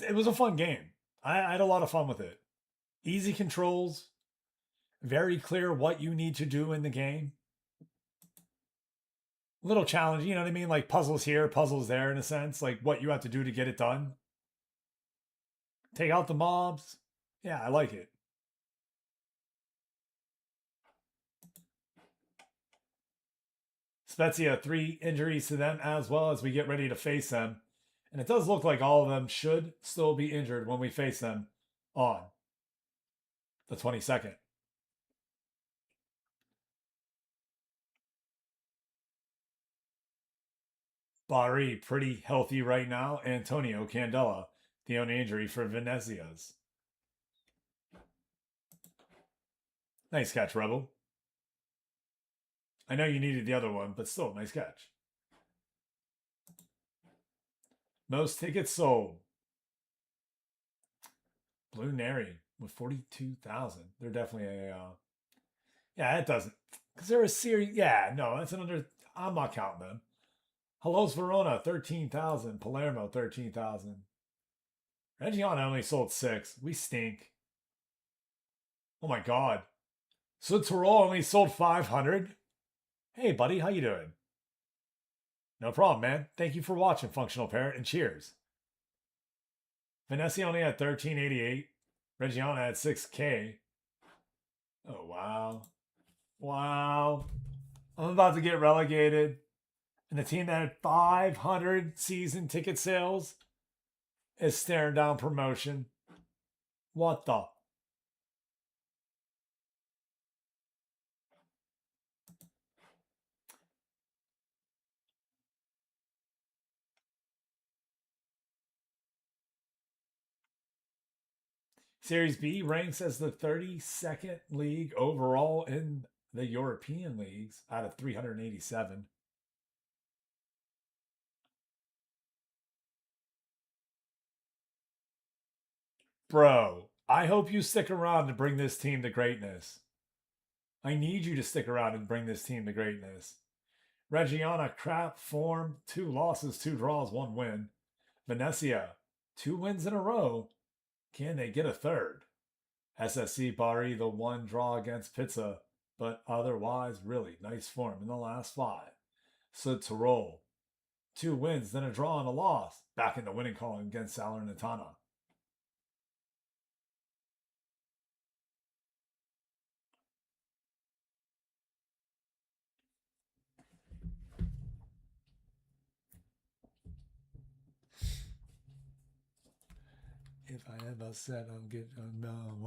It was a fun game. I had a lot of fun with it. Easy controls. Very clear what you need to do in the game. Little challenge, you know what I mean? Like puzzles here, puzzles there in a sense. Like what you have to do to get it done. Take out the mobs. Yeah, I like it. Spezia, 3 injuries to them as well as we get ready to face them. And it does look like all of them should still be injured when we face them on the 22nd. Bari, pretty healthy right now. Antonio Candela, the only injury for Venezia's. Nice catch, Rebel. I know you needed the other one, but still, nice catch. Most tickets sold. Blue Nary with 42,000. They're definitely a. Yeah, it doesn't. Because they're a series. Yeah, no, that's another. I'm not counting them. Hellos Verona, 13,000. Palermo, 13,000. Reggiana only sold 6. We stink. Oh my god. So Tirol only sold 500? Hey, buddy, how you doing? No problem, man. Thank you for watching, Functional Parrot, and cheers. Venezia only had 1388. Reggiana had 6K. Oh, wow. Wow. I'm about to get relegated. And the team that had 500 season ticket sales is staring down promotion. What the? Series B ranks as the 32nd league overall in the European leagues out of 387. Bro, I hope you stick around to bring this team to greatness. I need you to stick around and bring this team to greatness. Reggiana, crap form, 2 losses, 2 draws, 1 win. Venezia, 2 wins in a row. Can they get a third? SSC Bari, the 1 draw against Pizza, but otherwise really nice form in the last 5. So Tirol, 2 wins, then a draw and a loss. Back in the winning column against Salernitana. If I ever said I'm good, no.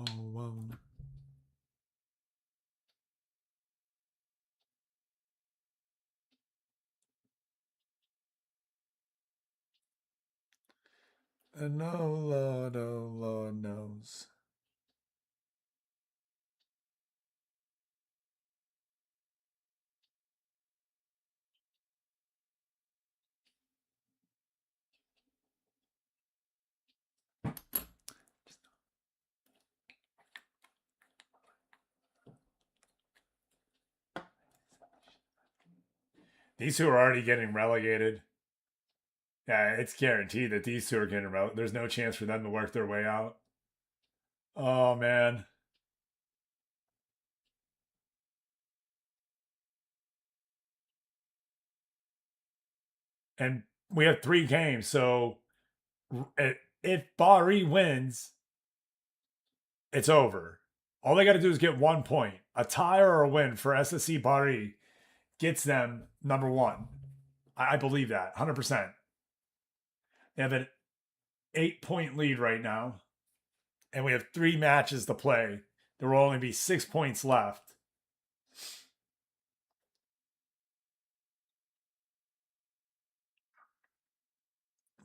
And no, Lord, oh Lord knows. These two are already getting relegated. Yeah, it's guaranteed that these two are getting relegated. There's no chance for them to work their way out. Oh, man. And we have 3 games, so if Bari wins, it's over. All they got to do is get 1 point. A tie or a win for SSC Bari gets them number 1. I believe that 100%. They have an 8-point lead right now, and we have 3 matches to play. There will only be 6 points left.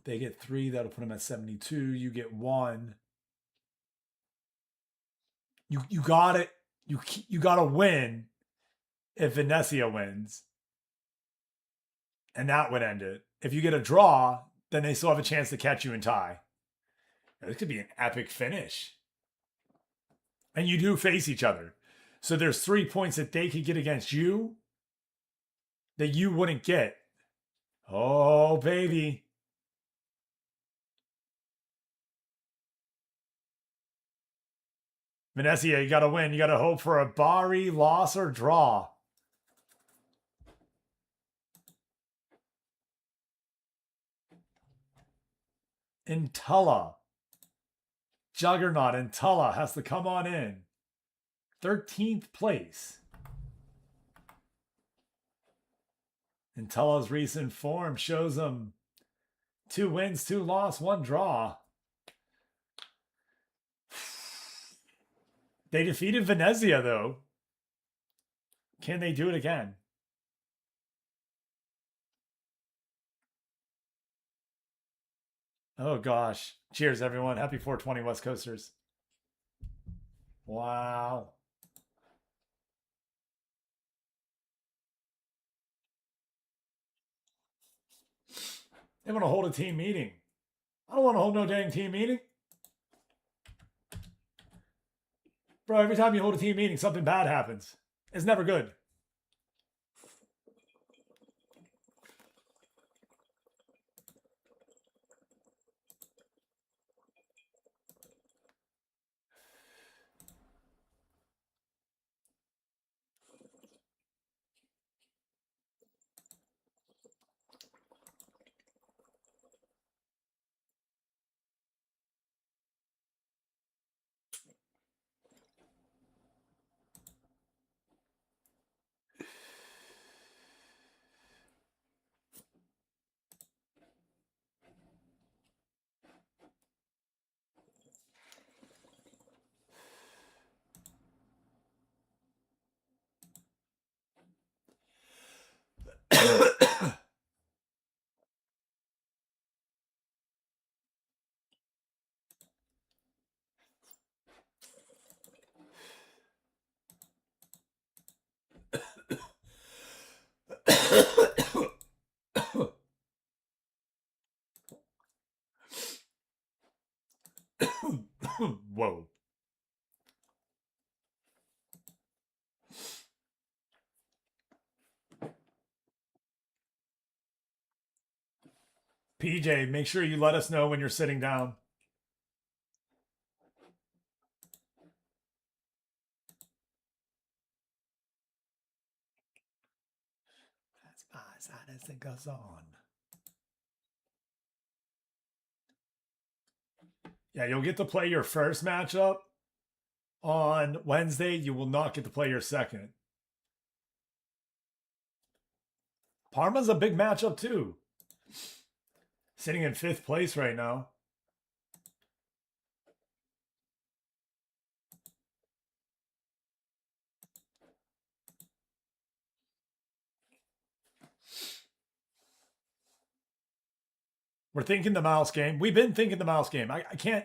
They get 3, that'll put them at 72. You get 1. You got it. You got to win if Venezia wins, and that would end it. If you get a draw, then they still have a chance to catch you and tie. This could be an epic finish. And you do face each other. So there's 3 points that they could get against you that you wouldn't get. Oh, baby. Venezia, you got to win. You got to hope for a Bari loss or draw. Intella. Juggernaut Intella has to come on in. 13th place. Intella's recent form shows them 2 wins, 2 losses, 1 draw. They defeated Venezia, though. Can they do it again? Oh, gosh. Cheers, everyone. Happy 420 West Coasters. Wow. They want to hold a team meeting. I don't want to hold no dang team meeting. Bro, every time you hold a team meeting, something bad happens. It's never good. Whoa. PJ, make sure you let us know when you're sitting down. That's as hot as it goes on. Yeah, you'll get to play your first matchup on Wednesday. You will not get to play your second. Parma's a big matchup too. Sitting in 5th place right now. We're thinking the mouse game. We've been thinking the mouse game. I can't.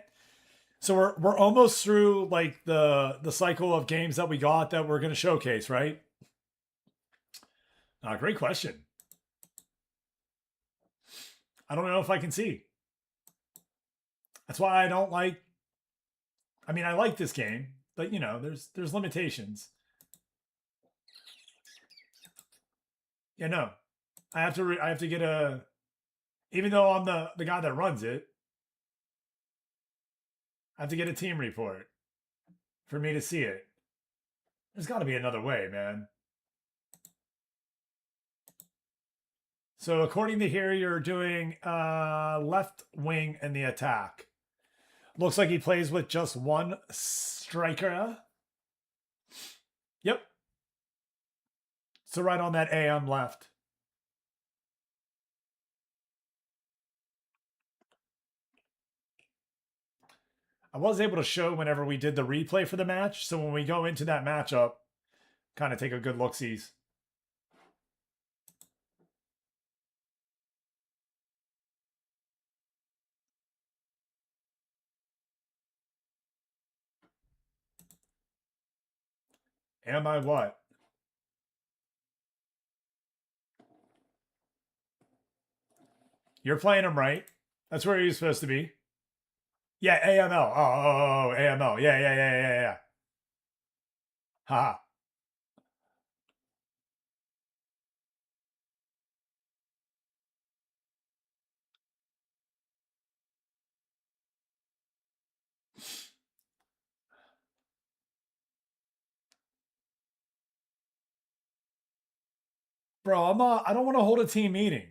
So we're almost through like the cycle of games that we got that we're going to showcase, right? Great question. I don't know if I can see. That's why I don't like. I mean, I like this game, but you know, there's limitations. Yeah, no, I have to get a. Even though I'm the guy that runs it, I have to get a team report for me to see it. There's got to be another way, man. So according to here, you're doing left wing in the attack. Looks like he plays with just one striker. Yep. So right on that AM left. I was able to show whenever we did the replay for the match. So when we go into that matchup, kind of take a good look-sees. Am I what? You're playing him right. That's where he's supposed to be. Yeah, AML. Oh, AML. Yeah. Ha. Bro, I don't want to hold a team meeting.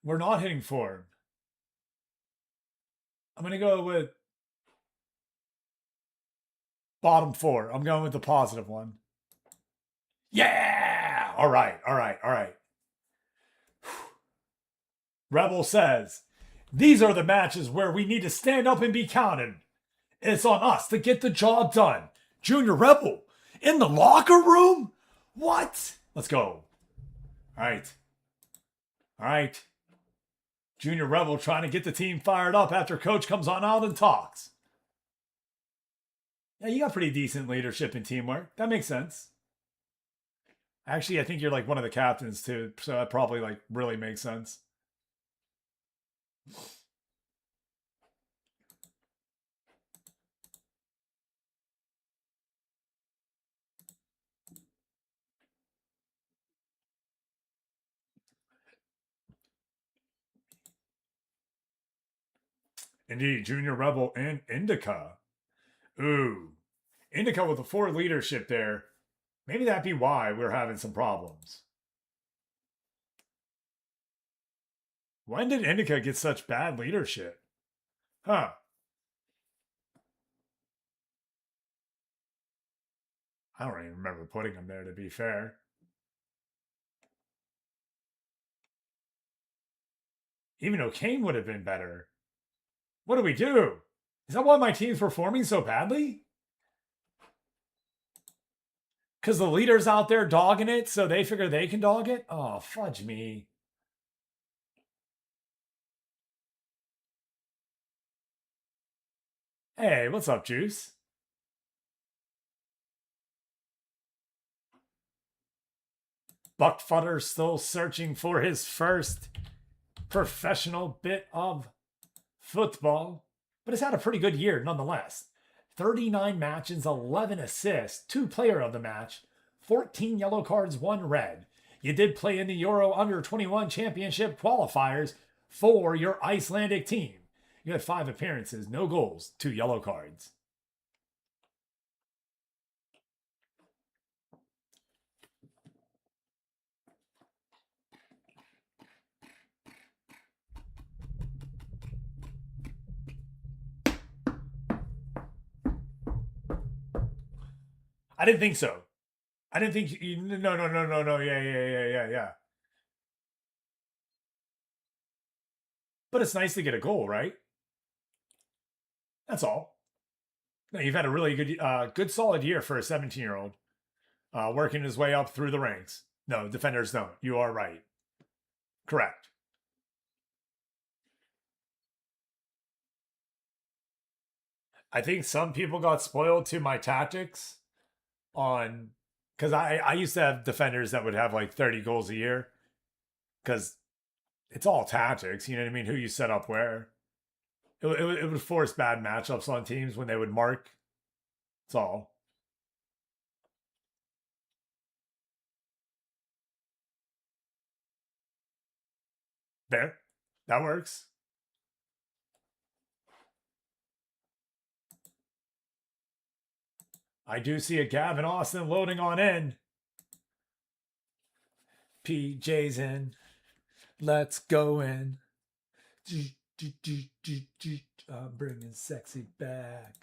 We're not hitting form. I'm going to go with bottom 4. I'm going with the positive one. Yeah! All right. Rebel says, these are the matches where we need to stand up and be counted. It's on us to get the job done. Junior Rebel, in the locker room? What? Let's go. All right. Junior Rebel trying to get the team fired up after coach comes on out and talks. Yeah, you got pretty decent leadership and teamwork. That makes sense. Actually, I think you're like one of the captains too, so that probably like really makes sense. Indeed, Junior Rebel and Indica. Ooh. Indica with the 4 leadership there. Maybe that'd be why we're having some problems. When did Indica get such bad leadership? Huh. I don't even remember putting him there, to be fair. Even O'Kane would have been better. What do we do? Is that why my team's performing so badly? Because the leader's out there dogging it, so they figure they can dog it? Oh, fudge me. Hey, what's up, Juice? Buckfutter still searching for his first professional bit of football, but has had a pretty good year nonetheless. 39 matches, 11 assists, 2 player of the match, 14 yellow cards, 1 red. You did play in the Euro Under 21 Championship qualifiers for your Icelandic team. You had 5 appearances, no goals, 2 yellow cards. I didn't think so. I didn't think you, no. Yeah. But it's nice to get a goal, right? That's all. No, you've had a really good solid year for a 17-year-old, working his way up through the ranks. No, defenders don't. You are right. Correct. I think some people got spoiled to my tactics on, because I used to have defenders that would have like 30 goals a year, because it's all tactics. You know what I mean? Who you set up where. It would force bad matchups on teams when they would mark. That's all. There. That works. I do see a Gavin Austin loading on in. PJ's in. Let's go in. I'm bringing sexy back.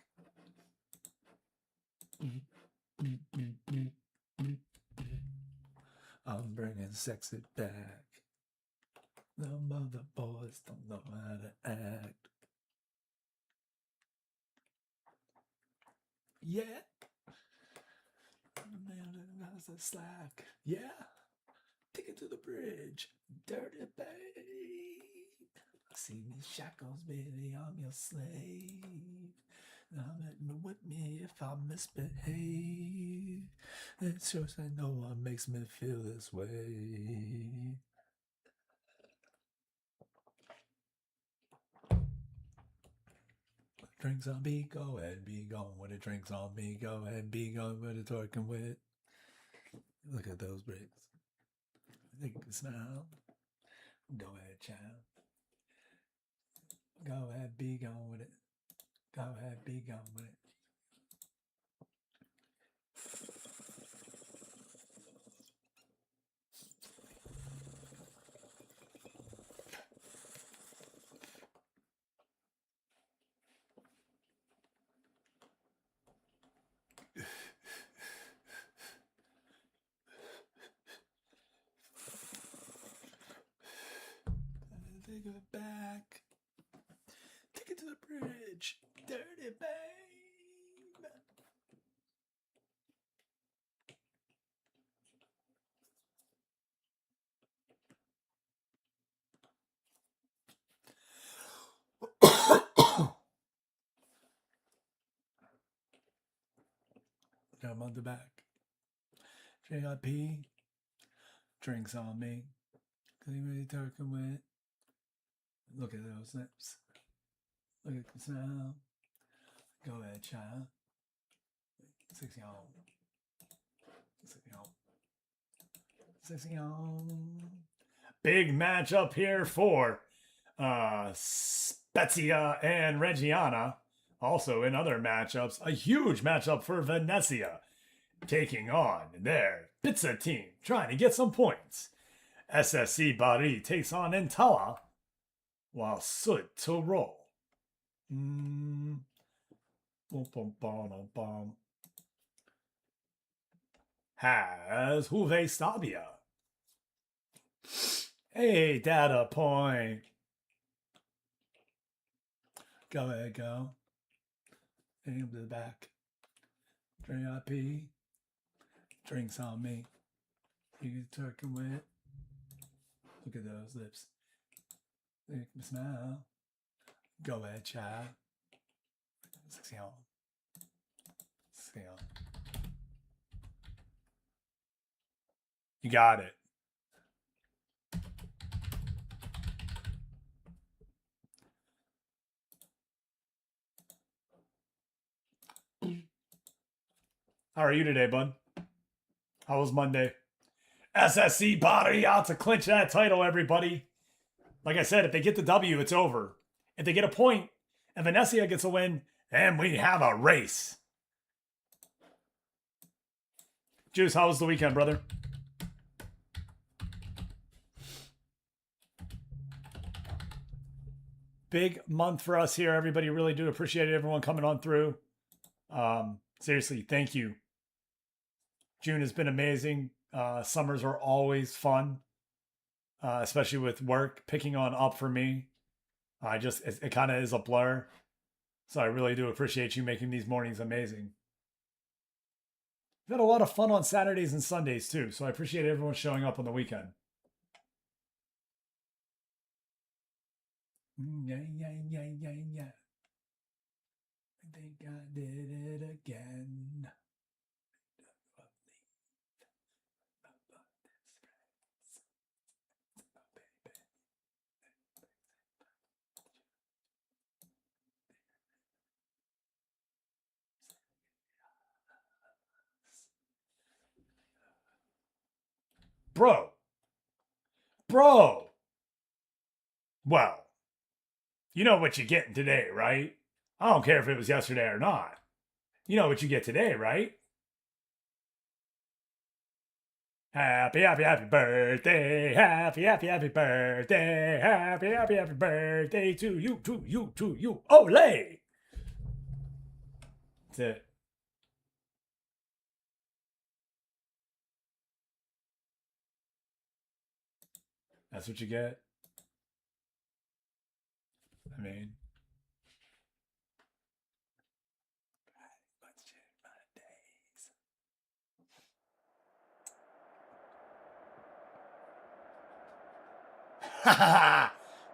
I'm bringing sexy back. The mother boys don't know how to act. Yeah. Man, that's a slack. Yeah. Take it to the bridge. Dirty babe. I see these shackles, baby. I'm your slave. Now let me whip me if I misbehave. It sure I know what makes me feel this way. Drinks on me, go ahead, be gone with it. Drinks on me, go ahead, be gone with it. Talking with. Look at those bricks. I think you can smile. Go ahead, child. Go ahead, be gone with it. Go ahead, be gone with it. Take it back. Take it to the bridge. Dirty babe. I'm on the back. JIP. Drinks on me. Cause he really talking with. Look at those lips. Look at the smile. Go ahead, child. 60 on. 60 on. 60 on. Big match up here for Spezia and Reggiana. Also in other matchups, a huge matchup for Venezia, taking on their pizza team, trying to get some points. SSC Bari takes on Entella, while Sud to roll. Has Juve Stabia. Hey, data point. Go ahead, go. Hitting him to the back. Drink IP. Drinks on me. You get talking with. Look at those lips. Make me smile. Go ahead, child. 60 on. 60 on. You got it. How are you today, bud? How was Monday? SSC body out to clinch that title, everybody. Like I said, if they get the W, it's over. If they get a point, and Venezia gets a win, and we have a race. Juice, how was the weekend, brother? Big month for us here. Everybody really do appreciate it. Everyone coming on through. Seriously, thank you. June has been amazing. Summers are always fun, especially with work picking on up for me. It kind of is a blur. So I really do appreciate you making these mornings amazing. We've had a lot of fun on Saturdays and Sundays too. So I appreciate everyone showing up on the weekend. Yeah. I think I did it again. Bro. Well, you know what you're getting today, right? I don't care if it was yesterday or not. You know what you get today, right? Happy birthday. Happy birthday. Happy birthday to you. Ole! That's it. That's what you get. I mean,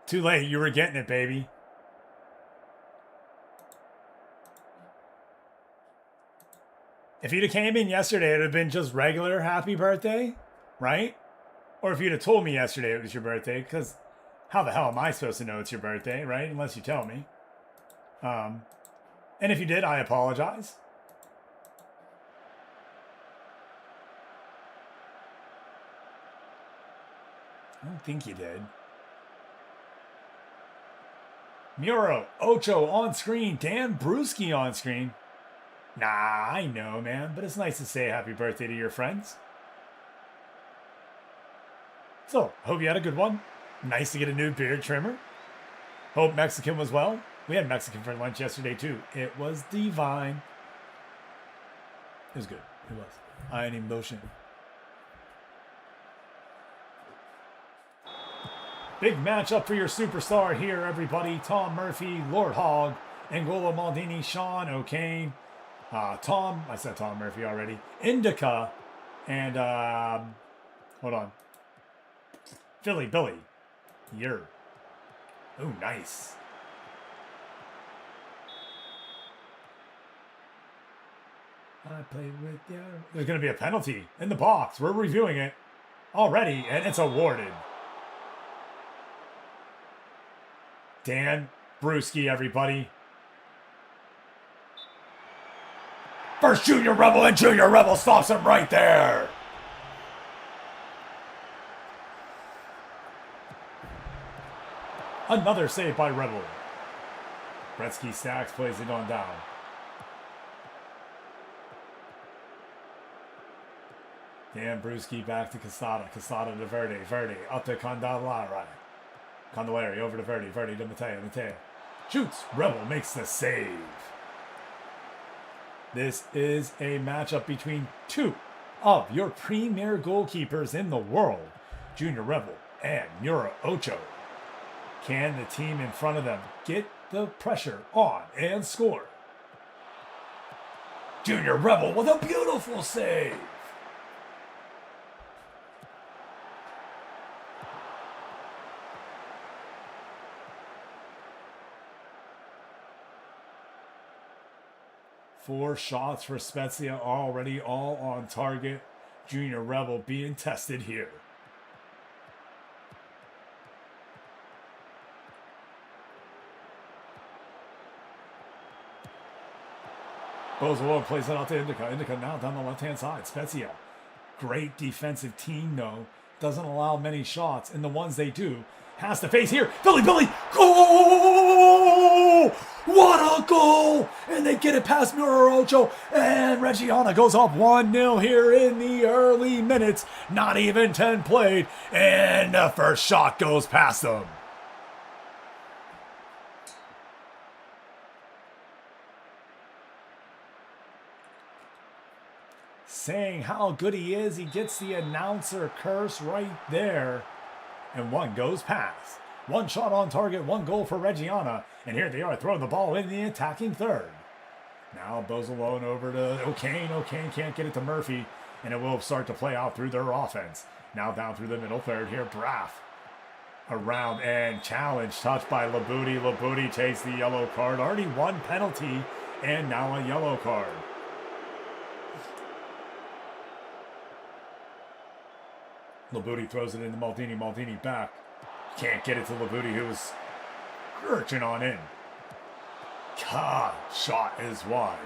too late. You were getting it, baby. If you'd have came in yesterday, it would have been just regular happy birthday, right? Or if you'd have told me yesterday it was your birthday, because how the hell am I supposed to know it's your birthday, right? Unless you tell me. And if you did, I apologize. I don't think you did. Muro, Ocho on screen, Dan Brewski on screen. Nah, I know, man, but it's nice to say happy birthday to your friends. So, hope you had a good one. Nice to get a new beard trimmer. Hope Mexican was well. We had Mexican for lunch yesterday, too. It was divine. It was good. It was. I need motion. Big matchup for your superstar here, everybody. Tom Murphy, Lord Hogg, Angola Maldini, Sean O'Kane. I said Tom Murphy already. Indica, and, hold on. Philly Billy. Yer. Oh, nice. I played with you. There's going to be a penalty in the box. We're reviewing it already, and it's awarded. Dan Brewski, everybody. First Junior Rebel, and Junior Rebel stops him right there. Another save by Rebel. Gretzky Stacks plays it on down. Dan Brewski back to Casada. Casada to Verde. Verde up to Candelari. Candelari over to Verde. Verde to Mateo. Mateo shoots. Rebel makes the save. This is a matchup between two of your premier goalkeepers in the world. Junior Rebel and Mura Ocho. Can the team in front of them get the pressure on and score? Junior Rebel with a beautiful save. Four shots for Spezia already, all on target. Junior Rebel being tested here. Bozolo plays it out to Indica. Indica now down the left-hand side. Spezia. Great defensive team, though. Doesn't allow many shots, and the ones they do has to face here. Billy, goal! What a goal! And they get it past Murarocho, and Reggiana goes up 1-0 here in the early minutes. Not even 10 played, and the first shot goes past them. Saying how good he is, he gets the announcer curse right there. And one goes past. One shot on target, one goal for Reggiana. And here they are throwing the ball in the attacking third. Now Bozolone over to O'Kane. O'Kane can't get it to Murphy. And it will start to play out through their offense. Now down through the middle third here. Braff around and challenge. Touched by Labuti. Labuti takes the yellow card. Already one penalty and now a yellow card. Labuti throws it into Maldini. Maldini back. Can't get it to Labuti, who was lurching on in. God, shot is wide.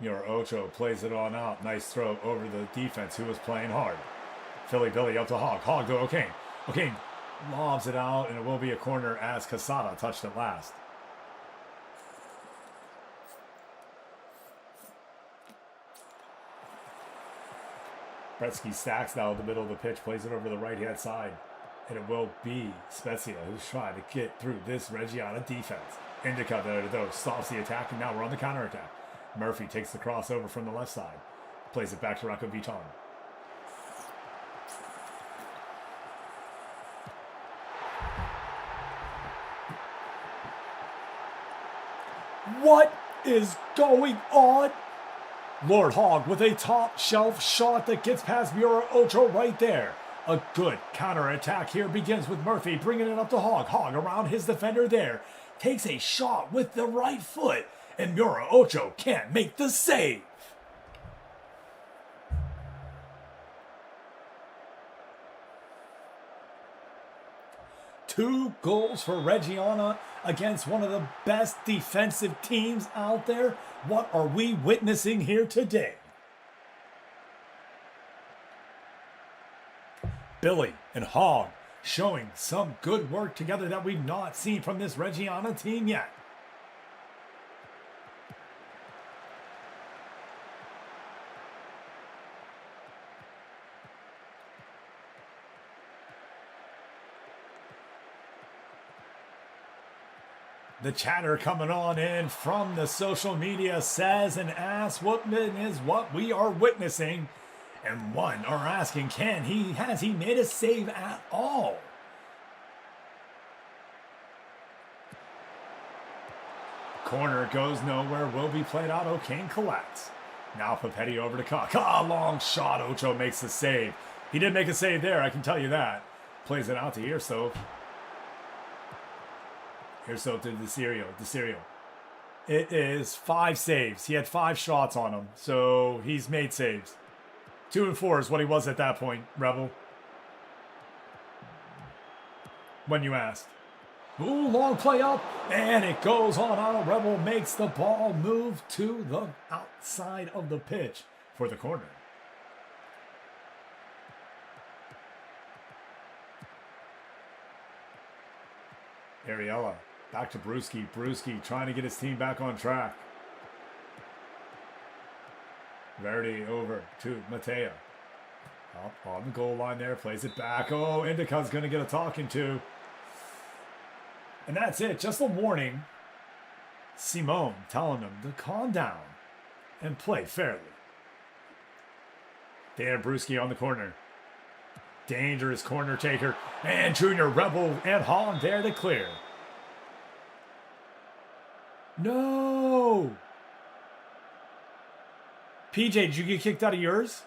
Ocho plays it on out. Nice throw over the defense, who was playing hard. Philly Billy up to Hogg. Hogg to O'Kane. O'Kane lobs it out, and it will be a corner as Casada touched it last. Bretsky stacks now in the middle of the pitch, plays it over the right-hand side. And it will be Spezia who's trying to get through this Reggiana defense. Indica, though, stops the attack, and now we're on the counterattack. Murphy takes the crossover from the left side. Plays it back to Rocco Viton. What is going on? Lord Hogg with a top shelf shot that gets past Mura Ocho right there. A good counterattack here begins with Murphy bringing it up to Hogg. Hogg around his defender there. Takes a shot with the right foot. And Mura Ocho can't make the save. Two goals for Reggiana against one of the best defensive teams out there. What are we witnessing here today? Billy and Hogg showing some good work together that we've not seen from this Reggiana team yet. The chatter coming on in from the social media says and asks what is what we are witnessing. And one are asking, has he made a save at all? Corner goes nowhere, will be played out. O'Kane collects. Now Papetti over to Kaka. Long shot. Ocho makes the save. He did make a save there, I can tell you that. Plays it out to Earstove. Earstove to DeCirio. It is 5 saves. He had 5 shots on him, so he's made saves. 2 and 4 is what he was at that point, Rebel. When you asked. Ooh, long play up, and it goes on out. Rebel makes the ball move to the outside of the pitch for the corner. Ariella, back to Brewski. Brewski trying to get his team back on track. Verdi over to Matea. Up on the goal line there, plays it back. Oh, Indica's going to get a talking to. And that's it, just a warning. Simone telling them to calm down and play fairly. Dan Brewski on the corner. Dangerous corner taker. And Junior Rebel and Holland there to clear. No! PJ, did you get kicked out of yours?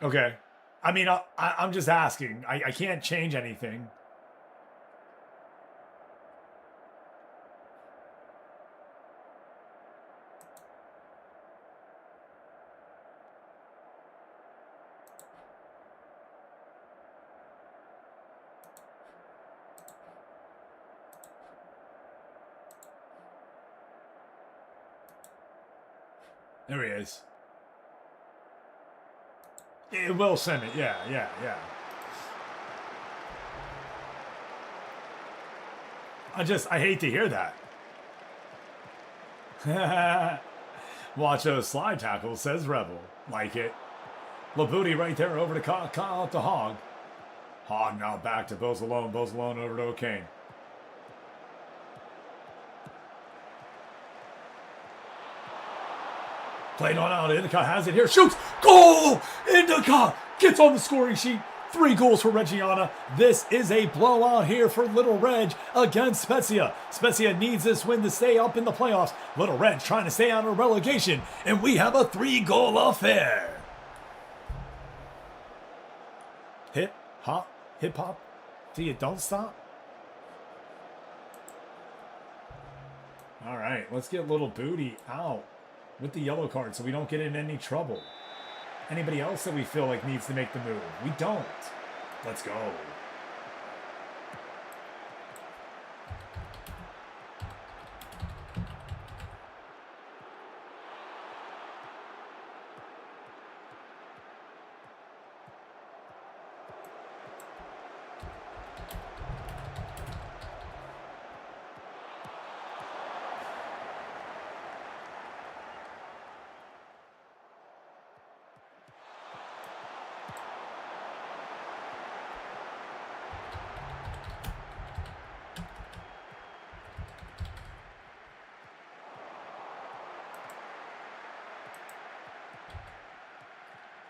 Okay. I mean, I'm just asking. I can't change anything. There he is. It will send it. Yeah. I hate to hear that. Watch those slide tackles, says Rebel. Like it. Labooty right there over to Kyle to Hog. Hog now back to Bozalone. Bozalone over to O'Kane. Played on out. Indica has it here. Shoots. Goal! Indica gets on the scoring sheet. 3 goals for Reggiana. This is a blowout here for Little Reg against Spezia. Spezia needs this win to stay up in the playoffs. Little Reg trying to stay out of relegation. And we have a 3-goal affair. Hip hop. Till you don't stop. All right, let's get Little Booty out with the yellow card so we don't get in any trouble. Anybody else that we feel like needs to make the move? We don't. Let's go.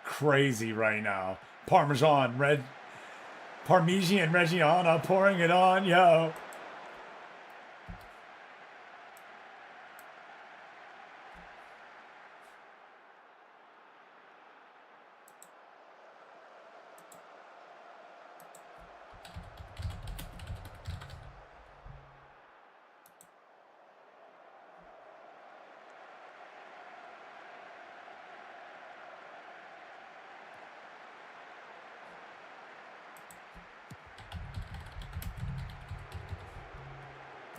Crazy right now. Parmesan Reggiana pouring it on, yo.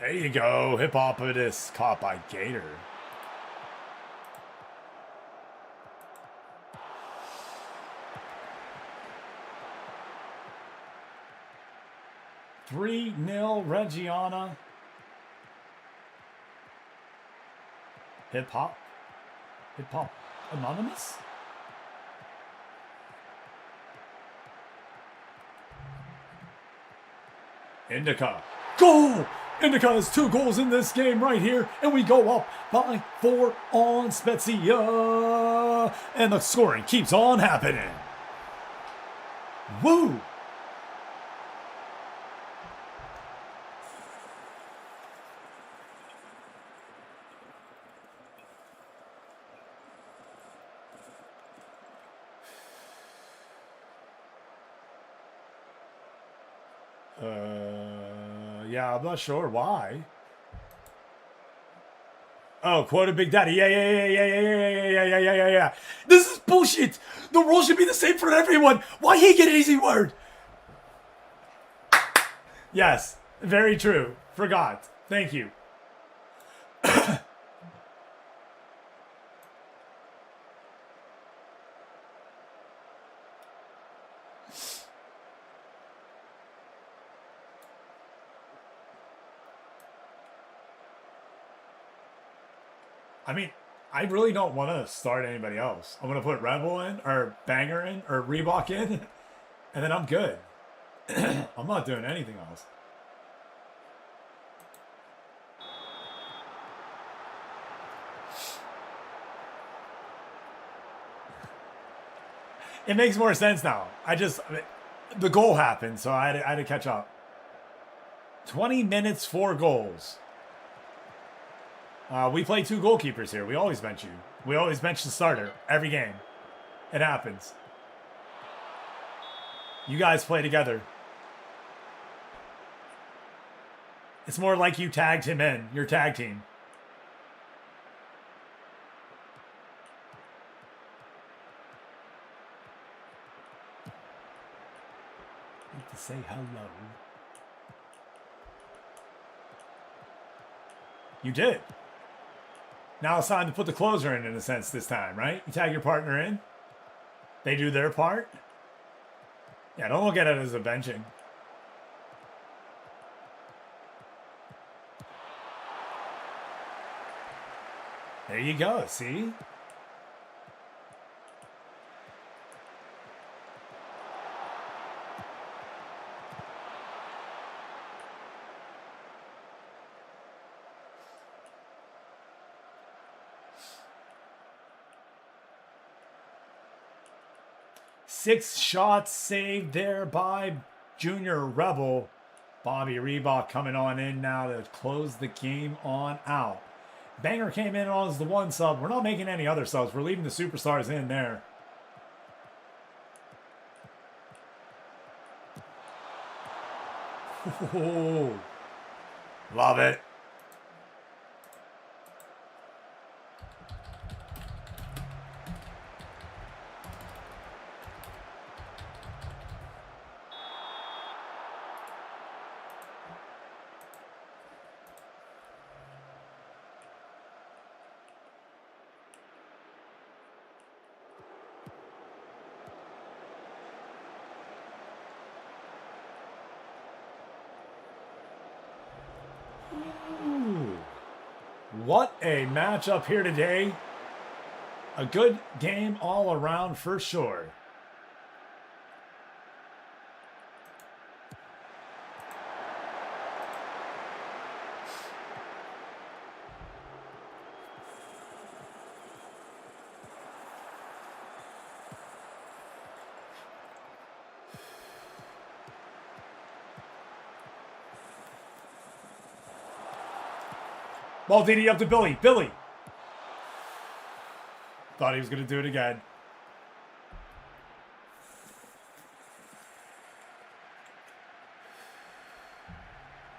There you go. Hippopotamus caught by Gator. Three 0 Reggiana. Hip hop anonymous. Indica. Goal! Indica has 2 goals in this game right here, and we go up by 4 on Spezia. And the scoring keeps on happening. Woo! Yeah, I'm not sure why. Oh, quote a Big Daddy. Yeah. This is bullshit. The rules should be the same for everyone. Why he get an easy word? Yes, very true. Forgot. Thank you. I mean, I really don't want to start anybody else. I'm going to put Rebel in, or Banger in, or Reebok in, and then I'm good. I'm not doing anything else. It makes more sense now. The goal happened, so I had to catch up. 20 minutes, 4 goals. We play 2 goalkeepers here. We always bench you. We always bench the starter every game. It happens. You guys play together. It's more like you tagged him in. Your tag team. Need to say hello. You did. Now it's time to put the closer in a sense this time, right? You tag your partner in. They do their part. Yeah, don't look at it as a benching. There you go, see? Six shots saved there by Junior Rebel. Bobby Reebok coming on in now to close the game on out. Banger came in on as the one sub. We're not making any other subs. We're leaving the superstars in there. Ooh, love it. What a matchup here today. A good game all around for sure. Maldini up to Billy. Billy. Thought he was going to do it again.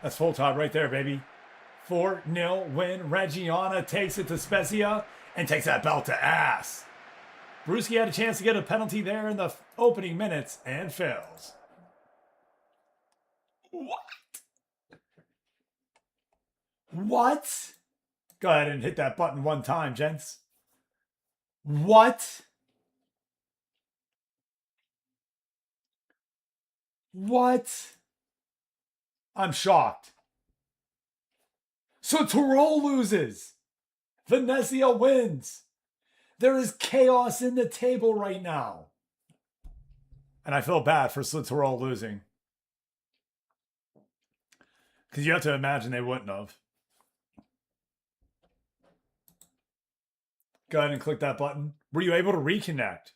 That's full time right there, baby. 4-0 win. Reggiana takes it to Spezia and takes that belt to ass. Brewski had a chance to get a penalty there in the opening minutes and fails. What? Go ahead and hit that button one time, gents. What? What? I'm shocked. So Tyrol loses. Venezia wins. There is chaos in the table right now. And I feel bad for Tyrol losing. Because you have to imagine they wouldn't have. Go ahead and click that button. Were you able to reconnect?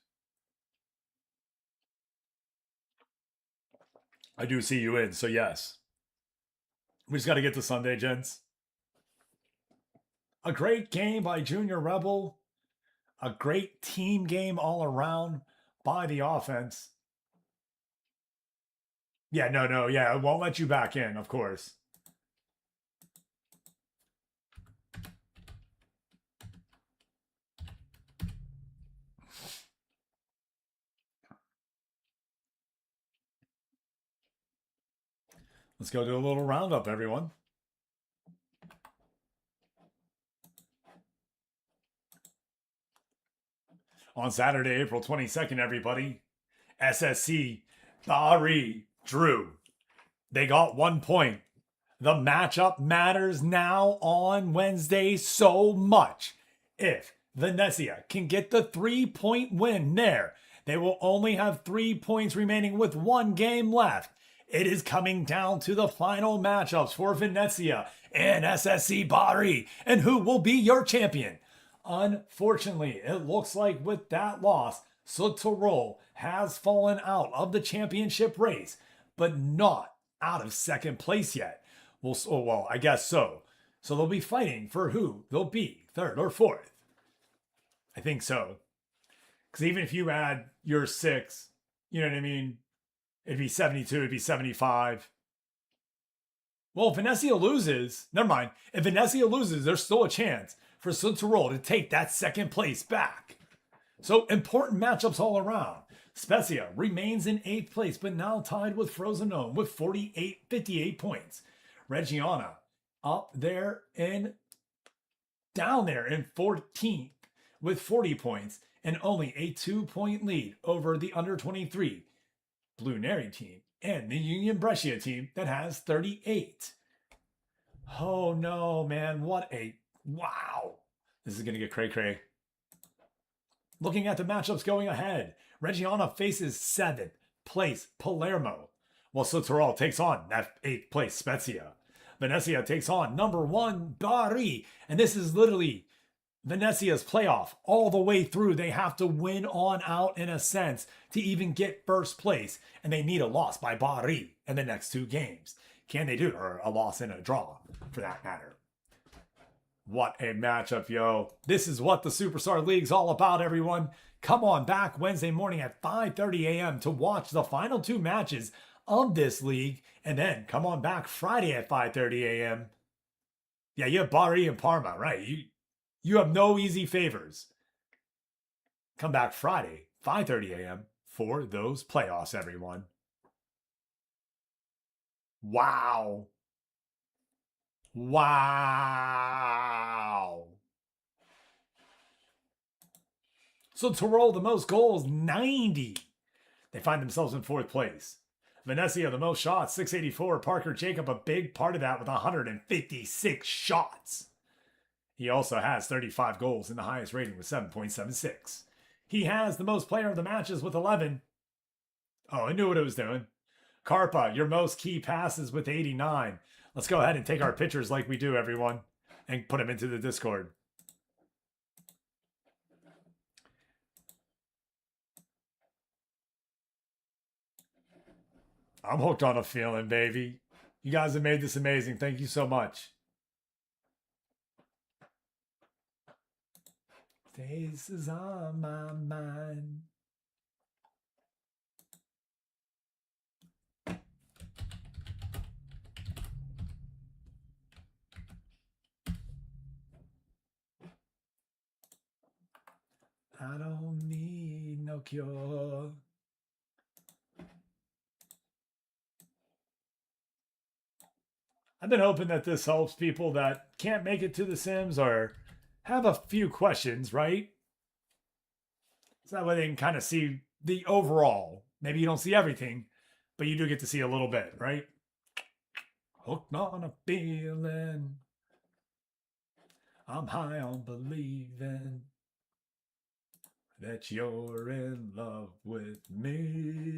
I do see you in, so yes. We just got to get to Sunday, gents. A great game by Junior Rebel. A great team game all around by the offense. Yeah, no. Yeah, it won't let you back in, of course. Let's go do a little roundup, everyone. On Saturday, April 22nd, everybody, SSC Bari drew. They got 1 point. The matchup matters now on Wednesday so much. If Venezia can get the 3-point win there, they will only have 3 points remaining with 1 game left. It is coming down to the final matchups for Venezia and SSC Bari. And who will be your champion? Unfortunately, it looks like with that loss, Südtirol has fallen out of the championship race, but not out of second place yet. Well, I guess so. So they'll be fighting for who they'll be, third or fourth. I think so. Because even if you add your 6, you know what I mean? It'd be 72, it'd be 75. Well, if Venezia loses, never mind. If Venezia loses, there's still a chance for Südtirol to take that second place back. So important matchups all around. Spezia remains in 8th place, but now tied with Frosinone with 58 points. Reggiana up there in down there in 14th with 40 points and only a 2-point lead over the under 23 Blue Neri team and the Union Brescia team that has 38. Oh no, man. Wow. This is going to get cray-cray. Looking at the matchups going ahead, Reggiana faces 7th place Palermo, while Sotterol takes on that 8th place Spezia. Venezia takes on number 1 Bari, and this is literally Venezia's playoff all the way through. They have to win on out in a sense to even get first place, and they need a loss by Bari in the next 2 games. Can they do it? Or a loss and a draw, for that matter. What a matchup, yo. This is what the Superstar League's all about, everyone. Come on back Wednesday morning at 5:30 a.m. to watch the final 2 matches of this league, and then come on back Friday at 5:30 a.m. Yeah, you have Bari and Parma, right? You have no easy favors. Come back Friday, 5:30 a.m. for those playoffs, everyone. Wow. Wow. So Tirol, the most goals, 90. They find themselves in 4th place. Venezia, the most shots, 684. Parker Jacob, a big part of that with 156 shots. He also has 35 goals and the highest rating with 7.76. He has the most player of the matches with 11. Oh, I knew what it was doing. Carpa, your most key passes with 89. Let's go ahead and take our pictures like we do, everyone, and put them into the Discord. I'm hooked on a feeling, baby. You guys have made this amazing. Thank you so much. Faces on my mind. I don't need no cure. I've been hoping that this helps people that can't make it to The Sims or have a few questions, right? So that way they can kind of see the overall. Maybe you don't see everything, but you do get to see a little bit, right? Hooked on a feeling. I'm high on believing that you're in love with me.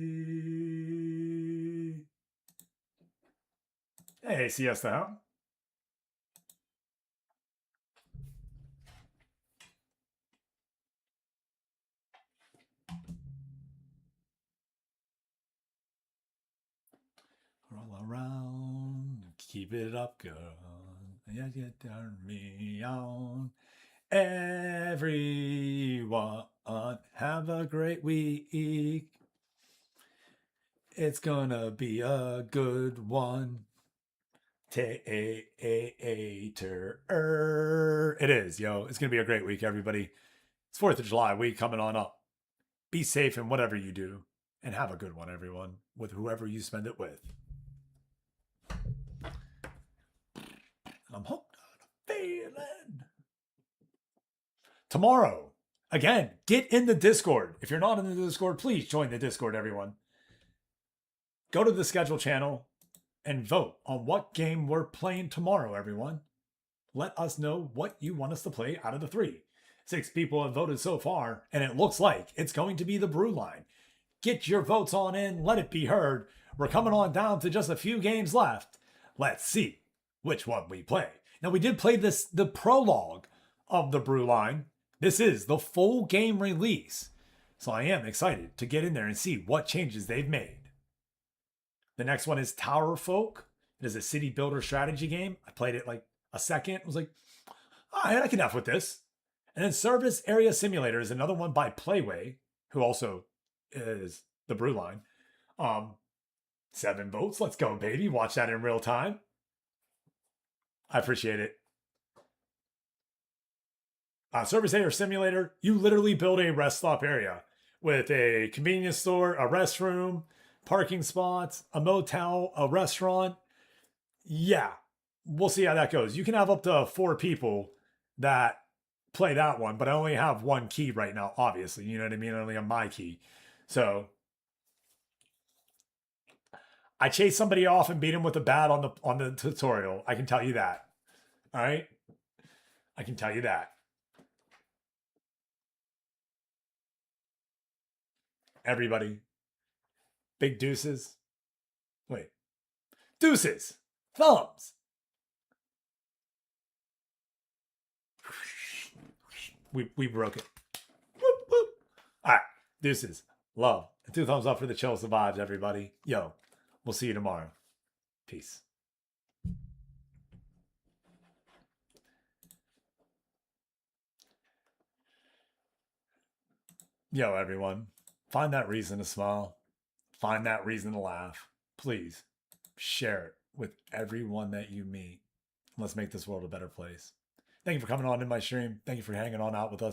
Hey, Siesta Hound. Roll around, keep it up, girl. Yeah, you turn me on. Everyone, have a great week. It's gonna be a good one. Tater. It is, yo. It's gonna be a great week, everybody. It's 4th of July week coming on up. Be safe in whatever you do, and have a good one, everyone, with whoever you spend it with. I'm hooked on a feeling. Tomorrow, again, get in the Discord. If you're not in the Discord, please join the Discord, everyone. Go to the schedule channel and vote on what game we're playing tomorrow, everyone. Let us know what you want us to play out of the 3. 6 people have voted so far, and it looks like it's going to be the Brew Line. Get your votes on in. Let it be heard. We're coming on down to just a few games left. Let's see which one we play. Now, we did play the prologue of the Brew Line. This is the full game release. So I am excited to get in there and see what changes they've made. The next one is Tower Folk. It is a city builder strategy game. I played it like a second. I was like, all right, I can F with this. And then Service Area Simulator is another one by Playway, who also is the Brew Line. 7 votes. Let's go, baby. Watch that in real time. I appreciate it. Service Area Simulator, you literally build a rest stop area with a convenience store, a restroom, parking spots, a motel, a restaurant. Yeah, we'll see how that goes. You can have up to 4 people that play that one, but I only have one key right now, obviously. You know what I mean? I only have my key. So I chased somebody off and beat him with a bat on the tutorial. I can tell you that. All right? I can tell you that. Everybody. Big deuces. Wait. Deuces. Thumbs. We broke it. Whoop, whoop. All right. Deuces. Love. And 2 thumbs up for the chill survives, everybody. Yo, we'll see you tomorrow. Peace. Yo, everyone. Find that reason to smile. Find that reason to laugh. Please share it with everyone that you meet. Let's make this world a better place. Thank you for coming on in my stream. Thank you for hanging on out with us.